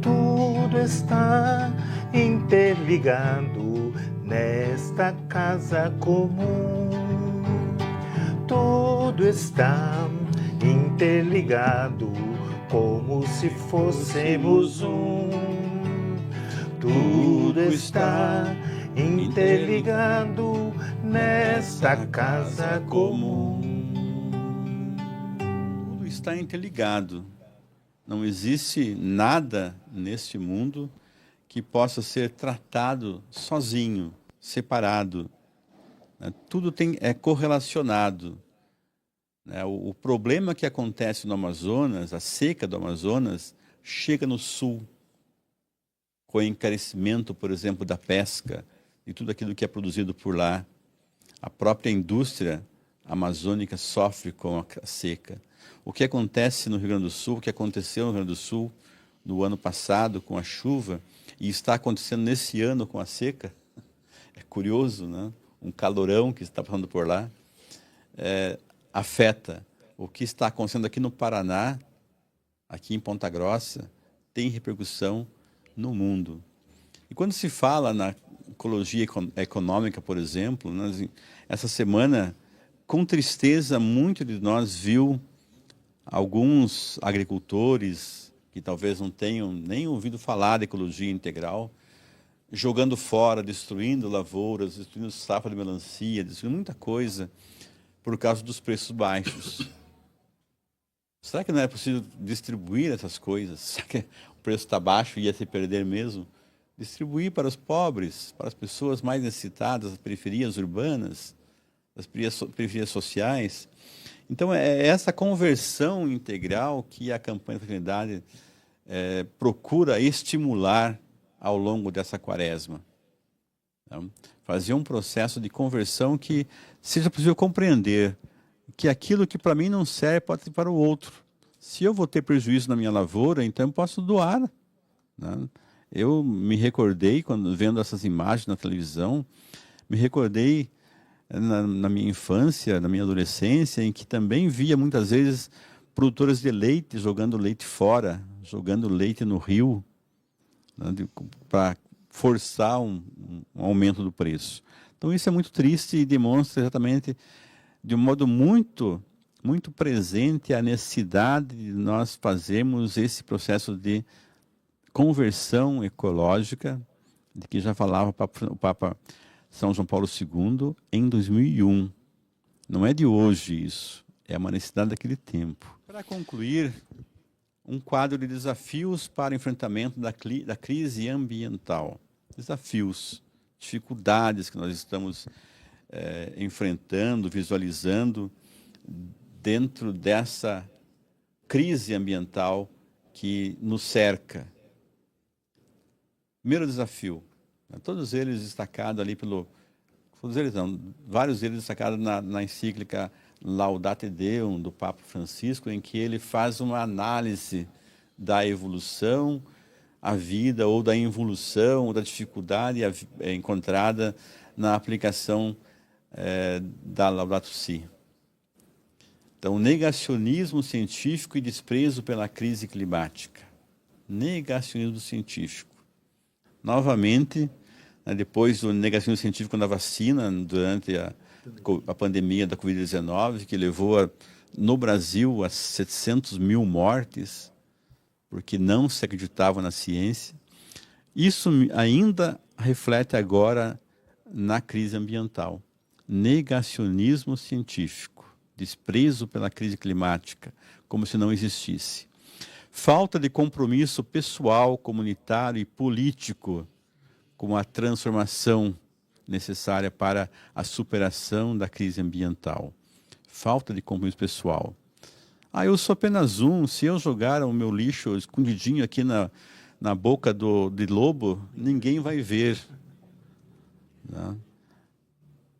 Tudo está interligado nesta casa comum. Tudo está interligado, como se fôssemos um. Tudo está interligado nesta casa comum. Tudo está interligado. Não existe nada neste mundo que possa ser tratado sozinho, separado. Tudo é correlacionado. O problema que acontece no Amazonas, a seca do Amazonas, chega no sul, com o encarecimento, por exemplo, da pesca e tudo aquilo que é produzido por lá. A própria indústria amazônica sofre com a seca. O que acontece no Rio Grande do Sul, o que aconteceu no Rio Grande do Sul no ano passado com a chuva e está acontecendo nesse ano com a seca, é curioso, né? Um calorão que está passando por lá, afeta. O que está acontecendo aqui no Paraná, aqui em Ponta Grossa, tem repercussão no mundo. E quando se fala na ecologia econômica, por exemplo, essa semana, com tristeza, muito de nós viu alguns agricultores que talvez não tenham nem ouvido falar de ecologia integral, jogando fora, destruindo lavouras, destruindo safra de melancia, destruindo muita coisa por causa dos preços baixos. Será que não é possível distribuir essas coisas? Será que o preço está baixo e ia se perder mesmo, distribuir para os pobres, para as pessoas mais necessitadas, as periferias urbanas, as periferias sociais. Então, é essa conversão integral que a campanha da fraternidade procura estimular ao longo dessa quaresma. Então, fazer um processo de conversão que seja possível compreender que aquilo que para mim não serve pode ser para o outro. Se eu vou ter prejuízo na minha lavoura, então eu posso doar, né? Eu me recordei, quando vendo essas imagens na televisão, me recordei na minha infância, na minha adolescência, em que também via muitas vezes produtoras de leite jogando leite fora, jogando leite no rio, né, para forçar um aumento do preço. Então isso é muito triste e demonstra exatamente, de um modo muito presente, a necessidade de nós fazermos esse processo de conversão ecológica, de que já falava o Papa São João Paulo II em 2001. Não é de hoje isso, é uma necessidade daquele tempo. Para concluir, um quadro de desafios para o enfrentamento da crise ambiental. Desafios, dificuldades que nós estamos enfrentando, visualizando dentro dessa crise ambiental que nos cerca. Primeiro desafio, todos eles destacados ali vários deles destacados na encíclica Laudate Deum, do Papa Francisco, em que ele faz uma análise da evolução, a vida, ou da involução, ou da dificuldade encontrada na aplicação da Laudato Si. Então, negacionismo científico e desprezo pela crise climática. Negacionismo científico. Novamente, depois do negacionismo científico da vacina, durante a pandemia da Covid-19, que levou no Brasil a 700 mil mortes, porque não se acreditava na ciência. Isso ainda reflete agora na crise ambiental. Negacionismo científico, desprezo pela crise climática, como se não existisse. Falta de compromisso pessoal, comunitário e político com a transformação necessária para a superação da crise ambiental. Falta de compromisso pessoal. Eu sou apenas se eu jogar o meu lixo escondidinho aqui na boca de lobo, ninguém vai ver. Né?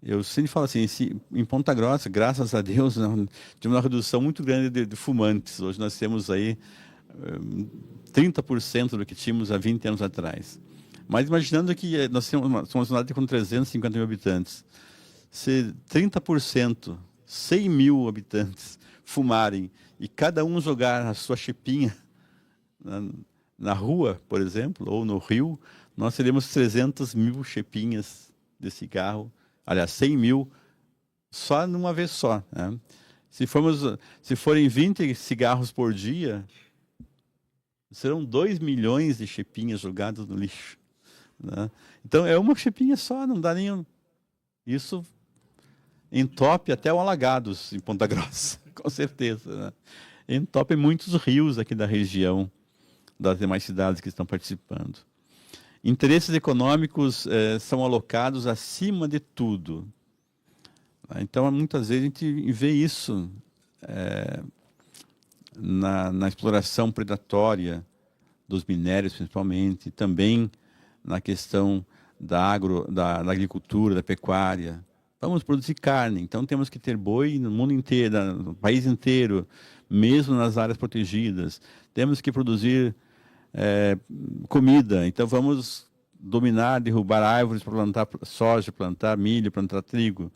Eu sempre falo assim, em Ponta Grossa, graças a Deus, tivemos uma redução muito grande de fumantes. Hoje nós temos aí 30% do que tínhamos há 20 anos atrás. Mas imaginando que nós somos uma cidade com 350 mil habitantes, se 30%, 100 mil habitantes fumarem e cada um jogar a sua chipinha na rua, por exemplo, ou no rio, nós teremos 300 mil chipinhas de cigarro, aliás, 100 mil, só numa vez só. Né? Se forem 20 cigarros por dia, serão 2 milhões de chipinhas jogadas no lixo. Né? Então, é uma chipinha só, não dá nenhum. Isso entope até o Alagados, em Ponta Grossa, com certeza. Né? Entope muitos rios aqui da região, das demais cidades que estão participando. Interesses econômicos são alocados acima de tudo. Então, muitas vezes a gente vê isso na exploração predatória dos minérios, principalmente, também na questão da agricultura, da pecuária. Vamos produzir carne, então temos que ter boi no mundo inteiro, no país inteiro, mesmo nas áreas protegidas. Temos que produzir comida, então vamos derrubar árvores para plantar soja, plantar milho, plantar trigo.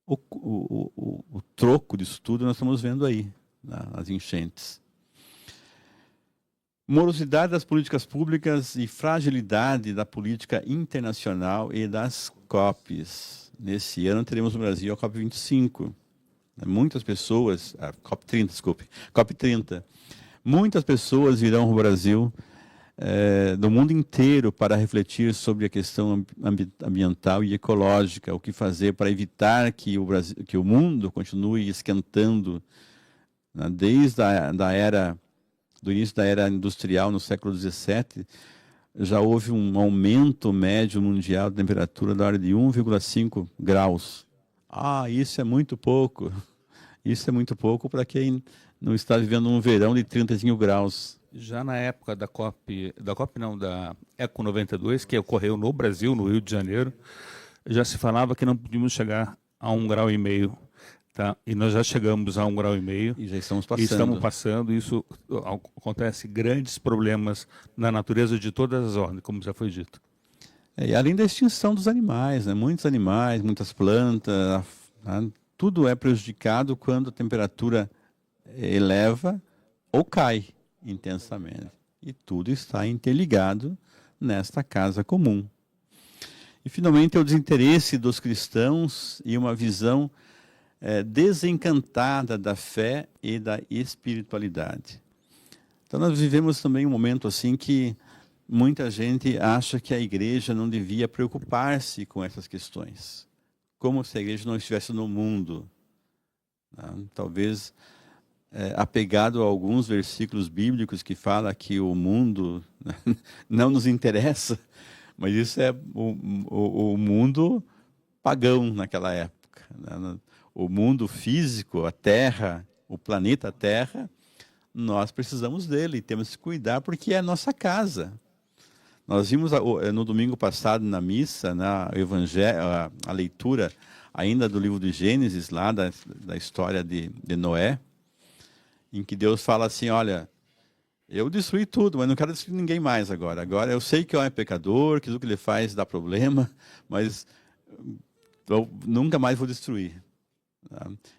O troco disso tudo nós estamos vendo aí, nas enchentes. Morosidade das políticas públicas e fragilidade da política internacional e das COPs. Nesse ano teremos no Brasil a COP25. Muitas pessoas, COP30, desculpe, COP30. Muitas pessoas virão ao Brasil do mundo inteiro para refletir sobre a questão ambiental e ecológica, o que fazer para evitar que o mundo continue esquentando, né, desde a era do início da era industrial no século XVII, já houve um aumento médio mundial da temperatura da ordem de 1,5 graus. Ah, isso é muito pouco. Isso é muito pouco para quem não está vivendo um verão de 35 graus. Já na época da Eco 92, que ocorreu no Brasil, no Rio de Janeiro, já se falava que não podíamos chegar a 1,5 graus. Tá? E nós já chegamos a 1,5 graus. E já estamos passando. E estamos passando. Isso acontece grandes problemas na natureza de todas as ordens, como já foi dito. E além da extinção dos animais, né? Muitos animais, muitas plantas, tudo é prejudicado quando a temperatura eleva ou cai intensamente. E tudo está interligado nesta casa comum. E, finalmente, é o desinteresse dos cristãos e uma visão desencantada da fé e da espiritualidade. Então, nós vivemos também um momento assim que muita gente acha que a igreja não devia preocupar-se com essas questões, como se a igreja não estivesse no mundo. Talvez apegado a alguns versículos bíblicos que falam que o mundo não nos interessa, mas isso é o mundo pagão naquela época. O mundo físico, a Terra, o planeta Terra, nós precisamos dele, temos que cuidar porque é a nossa casa. Nós vimos no domingo passado na missa, a leitura ainda do livro de Gênesis, lá da história de Noé, em que Deus fala assim, olha, eu destruí tudo, mas não quero destruir ninguém mais agora. Agora eu sei que o homem é pecador, que tudo que ele faz dá problema, mas eu nunca mais vou destruir.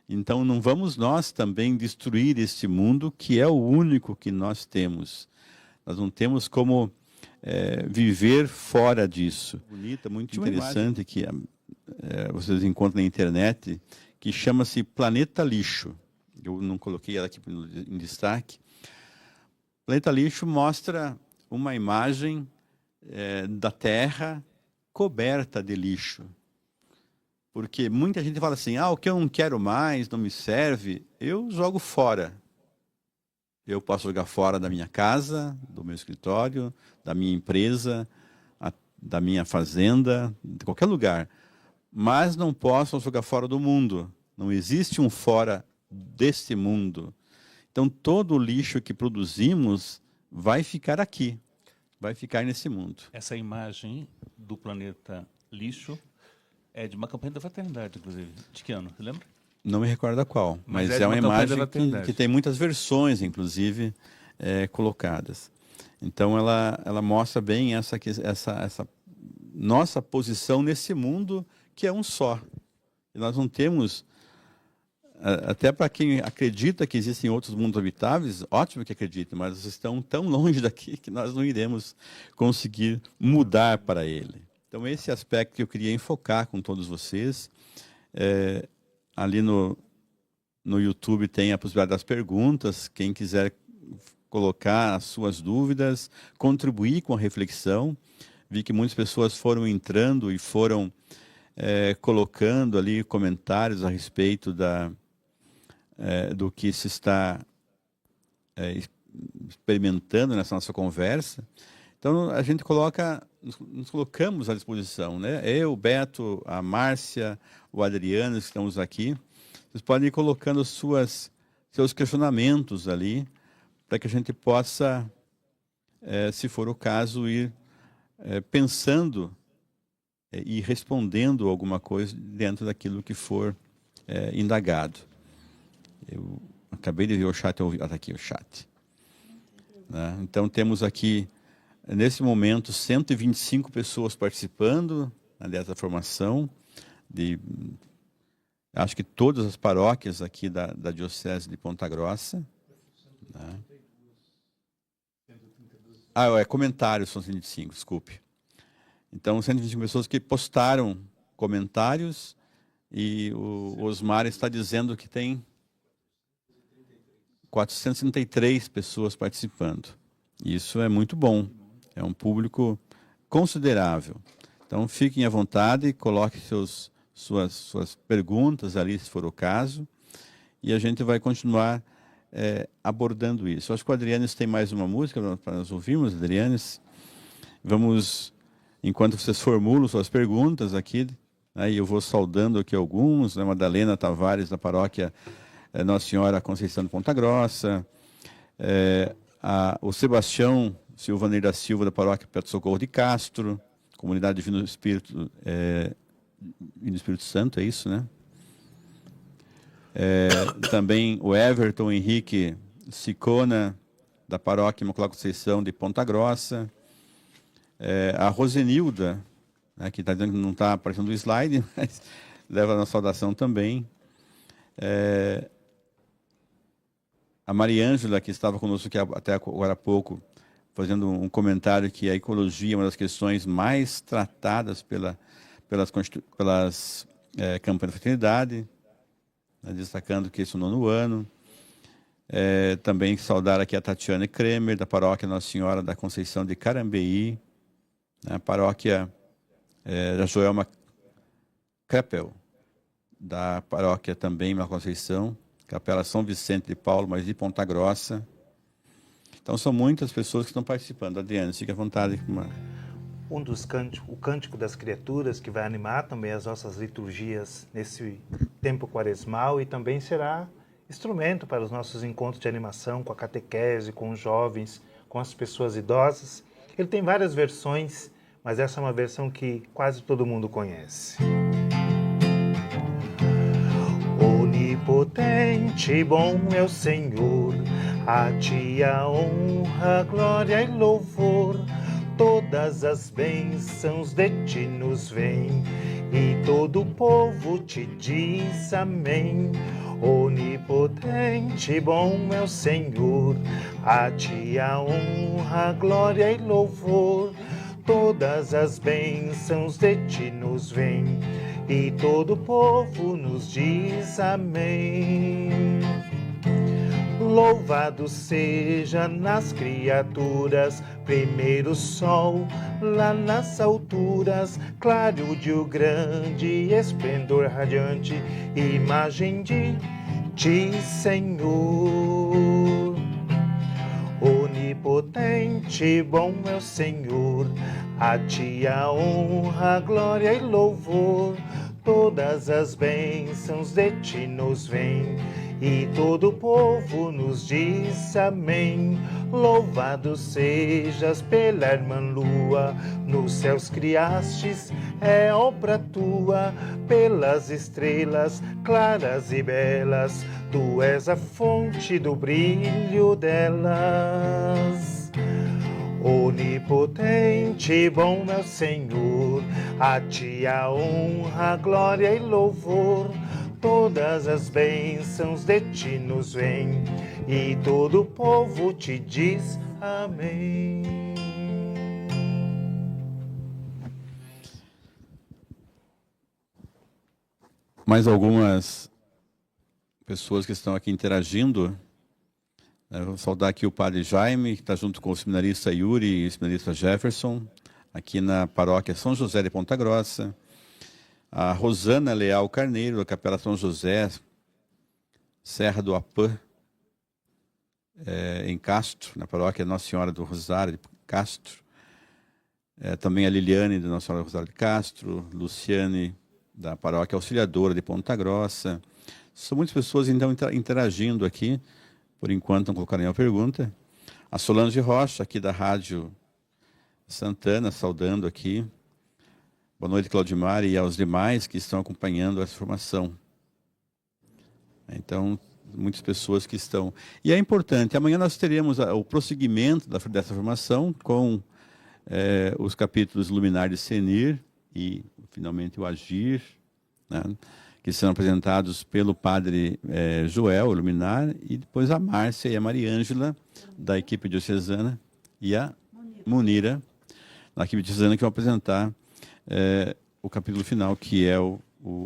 Então não vamos nós também destruir este mundo que é o único que nós temos. Nós não temos como viver fora disso. Bonita, muito interessante que vocês encontram na internet, que chama-se Planeta Lixo. Eu não coloquei ela aqui em destaque. Planeta Lixo mostra uma imagem da Terra coberta de lixo. Porque muita gente fala assim, o que eu não quero mais, não me serve, eu jogo fora. Eu posso jogar fora da minha casa, do meu escritório, da minha empresa, da minha fazenda, de qualquer lugar. Mas não posso jogar fora do mundo. Não existe um fora deste mundo. Então, todo o lixo que produzimos vai ficar aqui, vai ficar nesse mundo. Essa imagem do planeta lixo é de uma campanha da fraternidade, inclusive. De que ano? Você lembra? Não me recordo qual, mas é uma imagem que tem muitas versões, inclusive, colocadas. Então, ela mostra bem essa nossa posição nesse mundo que é um só. E nós não temos, até para quem acredita que existem outros mundos habitáveis, ótimo que acredita, mas estão tão longe daqui que nós não iremos conseguir mudar para ele. Então, esse aspecto que eu queria enfocar com todos vocês. Ali no YouTube tem a possibilidade das perguntas. Quem quiser colocar as suas dúvidas, contribuir com a reflexão. Vi que muitas pessoas foram entrando e foram colocando ali comentários a respeito do que se está experimentando nessa nossa conversa. Então, a gente nos colocamos à disposição, né? Eu, o Beto, a Márcia, o Adriano, que estamos aqui. Vocês podem ir colocando seus questionamentos ali, para que a gente possa, se for o caso, ir pensando e respondendo alguma coisa dentro daquilo que for indagado. Eu acabei de ver o chat, está aqui o chat. Né? Então, temos aqui, nesse momento, 125 pessoas participando dessa formação, acho que todas as paróquias aqui da Diocese de Ponta Grossa. Né? Comentários são 125, desculpe. Então, 125 pessoas que postaram comentários e o Osmar está dizendo que tem 433 pessoas participando. Isso é muito bom. É um público considerável. Então, fiquem à vontade, coloquem suas perguntas ali, se for o caso, e a gente vai continuar abordando isso. Eu acho que o Adrianes tem mais uma música para nós ouvirmos, Adrianes. Vamos, enquanto vocês formulam suas perguntas aqui, né, e eu vou saudando aqui alguns, né, Madalena Tavares, da paróquia Nossa Senhora Conceição de Ponta Grossa, o Sebastião Silvaneiro da Silva, da paróquia Perto Socorro de Castro, comunidade Divino Espírito, Divino Espírito Santo, é isso, né? Também o Everton Henrique Sicona, da paróquia Imaculada Conceição de Ponta Grossa, a Rosenilda, né, que está dizendo que não está aparecendo no slide, mas leva a nossa saudação também. A Mariângela, que estava conosco aqui até agora há pouco, fazendo um comentário que a ecologia é uma das questões mais tratadas pelas campanhas da fraternidade, né, destacando que esse é o 9º ano. Também saudar aqui a Tatiane Kremer, da paróquia Nossa Senhora da Conceição de Carambeí, né, a paróquia da Joelma Kreppel, da paróquia também na Conceição, Capela São Vicente de Paulo, mas de Ponta Grossa. Então são muitas pessoas que estão participando. Adriana, fique à vontade. O Cântico das Criaturas, que vai animar também as nossas liturgias nesse tempo quaresmal e também será instrumento para os nossos encontros de animação com a catequese, com os jovens, com as pessoas idosas. Ele tem várias versões, mas essa é uma versão que quase todo mundo conhece. Onipotente, bom é o Senhor, a ti a honra, glória e louvor. Todas as bênçãos de ti nos vêm, e todo o povo te diz amém. Onipotente, bom é o Senhor, a ti a honra, glória e louvor. Todas as bênçãos de ti nos vêm, e todo o povo nos diz amém. Louvado seja nas criaturas, primeiro sol, lá nas alturas, claro de o grande esplendor radiante, imagem de ti, Senhor. Onipotente, bom é o Senhor, a ti a honra, glória e louvor. Todas as bênçãos de ti nos vêm, e todo o povo nos diz amém. Louvado sejas pela irmã lua, nos céus criastes, é obra tua. Pelas estrelas claras e belas, tu és a fonte do brilho delas. Onipotente, bom é o Senhor, a ti a honra, glória e louvor. Todas as bênçãos de ti nos vêm, e todo o povo te diz amém. Mais algumas pessoas que estão aqui interagindo. Eu vou saudar aqui o padre Jaime, que está junto com o seminarista Yuri e o seminarista Jefferson, aqui na paróquia São José de Ponta Grossa. A Rosana Leal Carneiro, da Capela São José, Serra do Apã, em Castro, na paróquia Nossa Senhora do Rosário de Castro. Também a Liliane, da Nossa Senhora do Rosário de Castro, Luciane, da paróquia Auxiliadora de Ponta Grossa. São muitas pessoas então interagindo aqui, por enquanto não colocaram nenhuma pergunta. A Solange Rocha, aqui da Rádio Santana, saudando aqui. Boa noite, Claudimar, e aos demais que estão acompanhando essa formação. Então, muitas pessoas que estão... E é importante, amanhã nós teremos o prosseguimento dessa formação com os capítulos Luminar de Senir e, finalmente, o Agir, né, que serão apresentados pelo padre Joel, o Luminar, e depois a Márcia e a Mariângela, da equipe diocesana, e a Munira, da equipe diocesana, que vão apresentar o capítulo final, que é o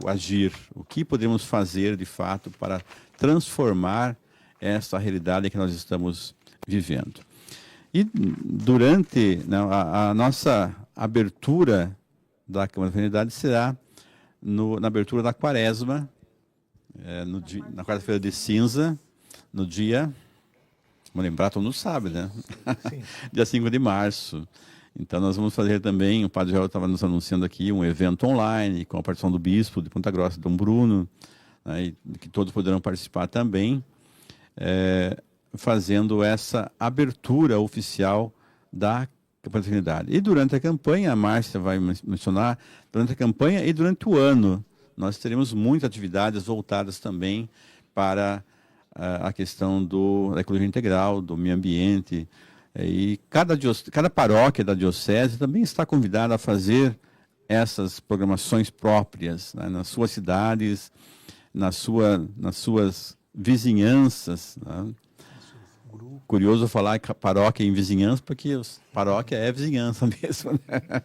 Agir. O que podemos fazer, de fato, para transformar essa realidade que nós estamos vivendo. E durante a nossa abertura da Câmara da Fraternidade será na abertura da Quaresma, na quarta-feira de cinza, no dia, vamos lembrar, todo mundo sabe, né? Sim. Dia 5 de março. Então nós vamos fazer também, o Padre Geraldo estava nos anunciando aqui, um evento online com a participação do Bispo de Ponta Grossa, Dom Bruno, né, e que todos poderão participar também, fazendo essa abertura oficial da campanha da fraternidade. E durante a campanha, a Márcia vai mencionar, durante a campanha e durante o ano, nós teremos muitas atividades voltadas também para a questão da ecologia integral, do meio ambiente. E cada paróquia da diocese também está convidada a fazer essas programações próprias, né, nas suas cidades, nas suas vizinhanças. Né? Curioso falar que paróquia em vizinhança, porque paróquia é vizinhança mesmo. Né?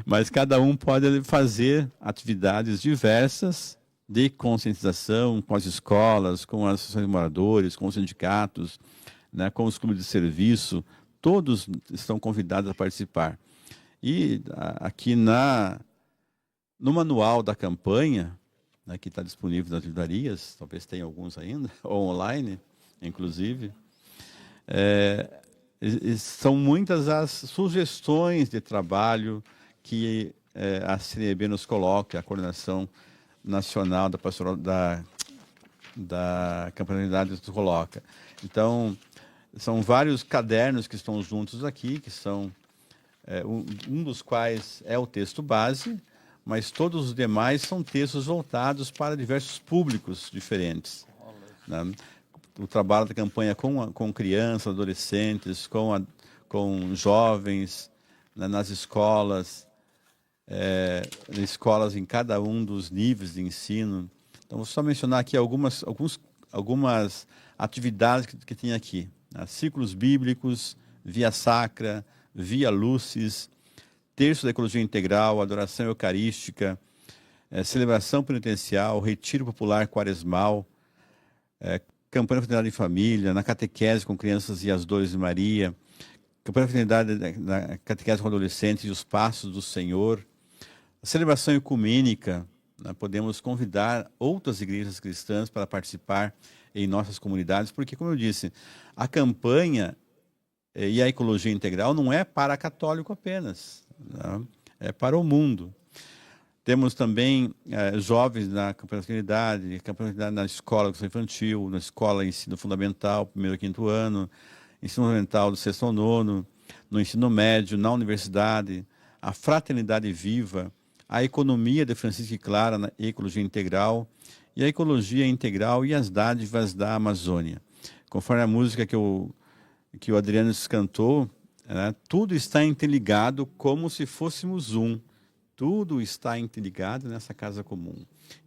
Mas cada um pode fazer atividades diversas de conscientização com as escolas, com as associações de moradores, com os sindicatos, né, com os clubes de serviço. Todos estão convidados a participar. E aqui no manual da campanha, né, que está disponível nas livrarias, talvez tenha alguns ainda, ou online, inclusive, são muitas as sugestões de trabalho que a CNEB nos coloca, a Coordenação Nacional da Pastoral da Campanilidade nos coloca. Então, são vários cadernos que estão juntos aqui, que são um dos quais é o texto base, mas todos os demais são textos voltados para diversos públicos diferentes. Né? O trabalho da campanha com crianças, adolescentes, com jovens, né, nas escolas, em cada um dos níveis de ensino. Então, vou só mencionar aqui algumas atividades que tem aqui. Ciclos bíblicos, via sacra, via lucis, terço da ecologia integral, adoração eucarística, celebração penitencial, retiro popular quaresmal, campanha da fraternidade em família, na catequese com crianças e as dores de Maria, campanha da fraternidade na catequese com adolescentes e os passos do Senhor, a celebração ecumênica, né, podemos convidar outras igrejas cristãs para participar em nossas comunidades, porque, como eu disse, a campanha e a ecologia integral não é para católico apenas, né? É para o mundo. Temos também jovens na campanha da fraternidade na escola de educação infantil, na escola de ensino fundamental, 1º a 5º ano, ensino fundamental do 6º ao 9º, no ensino médio, na universidade, a fraternidade viva, a economia de Francisco e Clara na ecologia integral, e a ecologia integral e as dádivas da Amazônia. Conforme a música que o Adriano cantou, né, tudo está interligado como se fôssemos um. Tudo está interligado nessa casa comum.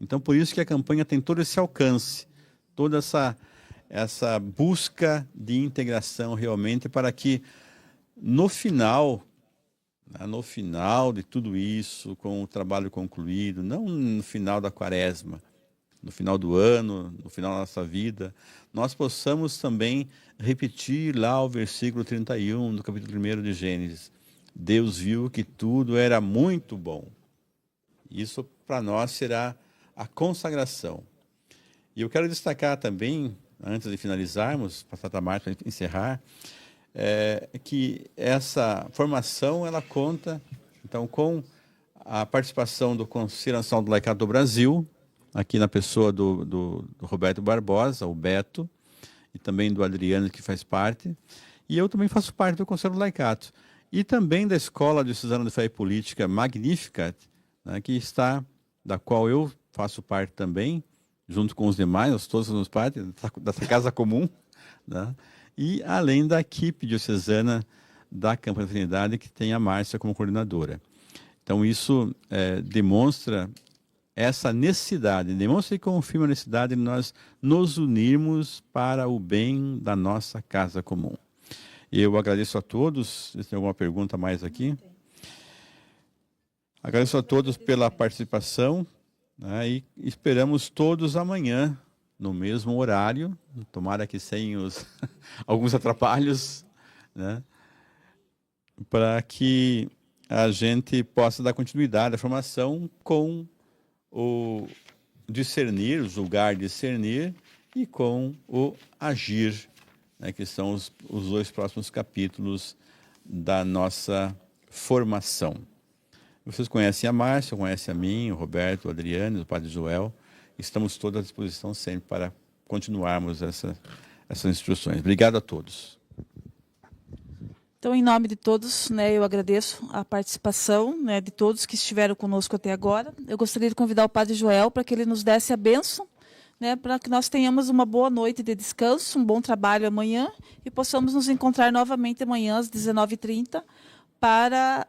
Então, por isso que a campanha tem todo esse alcance, toda essa busca de integração realmente, para que no final de tudo isso, com o trabalho concluído, não no final da quaresma, no final do ano, no final da nossa vida, nós possamos também repetir lá o versículo 31 do capítulo 1 de Gênesis. Deus viu que tudo era muito bom. Isso para nós será a consagração. E eu quero destacar também, antes de finalizarmos, passar para a Marta para encerrar, que essa formação ela conta então com a participação do Conselho Nacional do Laicato do Brasil, aqui na pessoa do Roberto Barbosa, o Beto, e também do Adriano, que faz parte, e eu também faço parte do Conselho do Laicato, e também da Escola Diocesana de Fé e Política Magnificat, né, da qual eu faço parte também, junto com os demais, nós todos fazemos parte dessa casa comum, né, e além da equipe diocesana da Campanha da Fraternidade, que tem a Márcia como coordenadora. Então, isso demonstra essa necessidade, demonstra e confirma a necessidade de nós nos unirmos para o bem da nossa casa comum. Eu agradeço a todos. Se tem alguma pergunta mais aqui? Agradeço a todos pela participação, né, e esperamos todos amanhã, no mesmo horário, tomara que sem alguns atrapalhos, né, para que a gente possa dar continuidade à formação com o discernir, o julgar, discernir e com o agir, né, que são os 2 próximos capítulos da nossa formação. Vocês conhecem a Márcia, conhecem a mim, o Roberto, o Adriano, o Padre Joel. Estamos todos à disposição sempre para continuarmos essas instruções. Obrigado a todos. Então, em nome de todos, né, eu agradeço a participação, né, de todos que estiveram conosco até agora. Eu gostaria de convidar o Padre Joel para que ele nos desse a bênção, né, para que nós tenhamos uma boa noite de descanso, um bom trabalho amanhã e possamos nos encontrar novamente amanhã às 19h30 para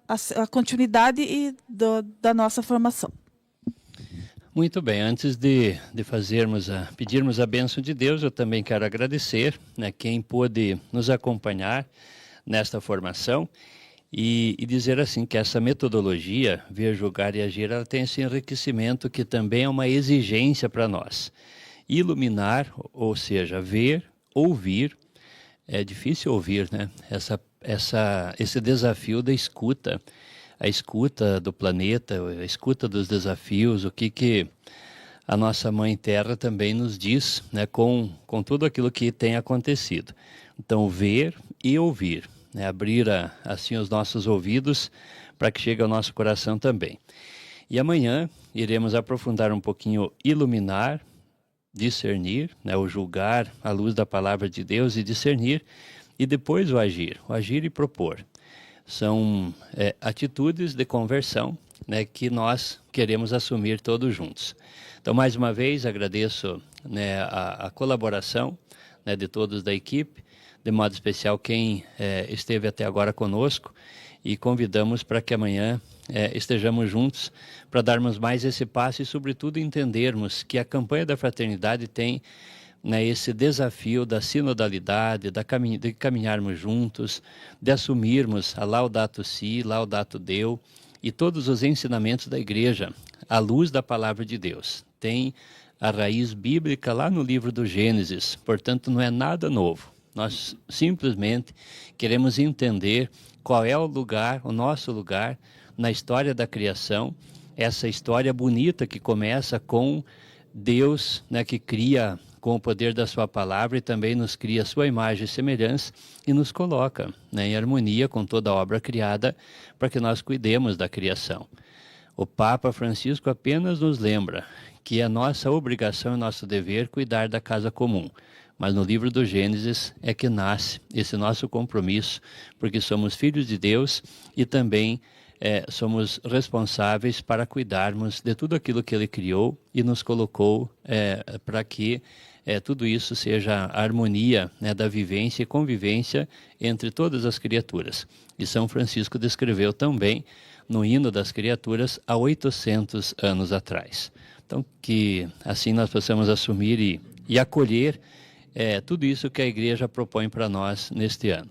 a continuidade da nossa formação. Muito bem, antes de pedirmos a bênção de Deus, eu também quero agradecer, né, quem pôde nos acompanhar nesta formação e dizer assim que essa metodologia, ver, julgar e agir, ela tem esse enriquecimento que também é uma exigência para nós. Iluminar, ou seja, ver, ouvir, é difícil ouvir, né? Esse desafio da escuta, a escuta do planeta, a escuta dos desafios, o que a nossa Mãe Terra também nos diz, né, com tudo aquilo que tem acontecido. Então, ver e ouvir, né, abrir assim os nossos ouvidos para que chegue ao nosso coração também. E amanhã iremos aprofundar um pouquinho, iluminar, discernir, né, o julgar à luz da palavra de Deus e discernir, e depois o agir e propor. São atitudes de conversão, né, que nós queremos assumir todos juntos. Então, mais uma vez, agradeço, né, a colaboração, né, de todos da equipe, de modo especial quem esteve até agora conosco, e convidamos para que amanhã estejamos juntos para darmos mais esse passo e, sobretudo, entendermos que a campanha da fraternidade tem, né, esse desafio da sinodalidade, de caminharmos juntos, de assumirmos a Laudato Si, Laudato Deo e todos os ensinamentos da Igreja, à luz da Palavra de Deus. Tem a raiz bíblica lá no livro do Gênesis, portanto não é nada novo. Nós simplesmente queremos entender qual é o lugar, o nosso lugar na história da criação, essa história bonita que começa com Deus, né, que cria com o poder da sua palavra e também nos cria a sua imagem e semelhança e nos coloca, né, em harmonia com toda a obra criada para que nós cuidemos da criação. O Papa Francisco apenas nos lembra que é nossa obrigação e nosso dever cuidar da casa comum. Mas no livro do Gênesis é que nasce esse nosso compromisso, porque somos filhos de Deus e também somos responsáveis para cuidarmos de tudo aquilo que Ele criou e nos colocou para que tudo isso seja a harmonia, né, da vivência e convivência entre todas as criaturas. E São Francisco descreveu também no Hino das Criaturas há 800 anos atrás. Então, que assim nós possamos assumir e acolher tudo isso que a Igreja propõe para nós neste ano.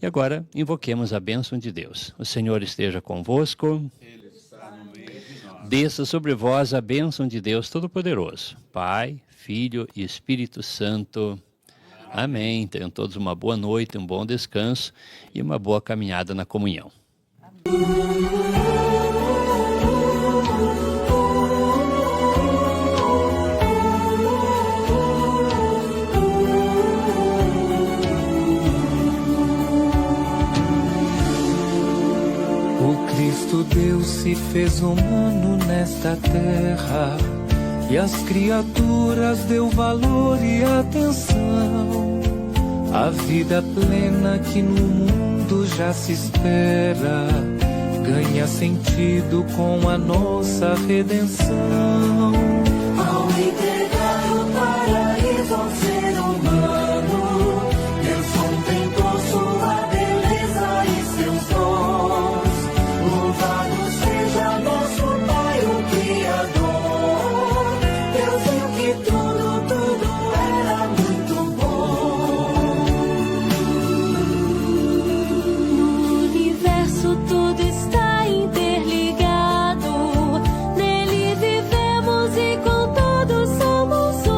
E agora, invoquemos a bênção de Deus. O Senhor esteja convosco. Ele está no meio de nós. Desça sobre vós a bênção de Deus Todo-Poderoso, Pai, Filho e Espírito Santo. Amém. Tenham todos uma boa noite, um bom descanso e uma boa caminhada na comunhão. Cristo Deus se fez humano nesta terra e às criaturas deu valor e atenção. A vida plena que no mundo já se espera ganha sentido com a nossa redenção. Ao entregar o paraíso ao ser humano, Deus contemplou sua beleza e seus dons. Louvado seja nosso Pai, o Criador. Deus viu que tudo era muito bom. No universo tudo está interligado. Nele vivemos e com todos somos um.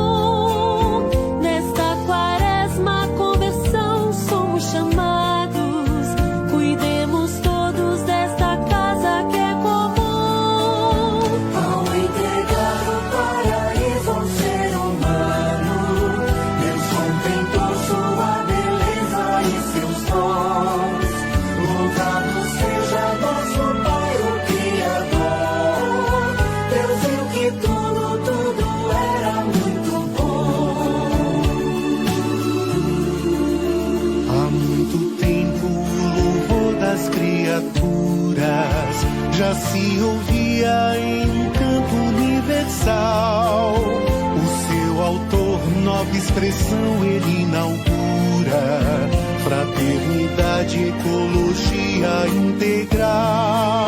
já se ouvia em um canto universal. O seu autor, nova expressão, ele inaugura fraternidade, ecologia integral.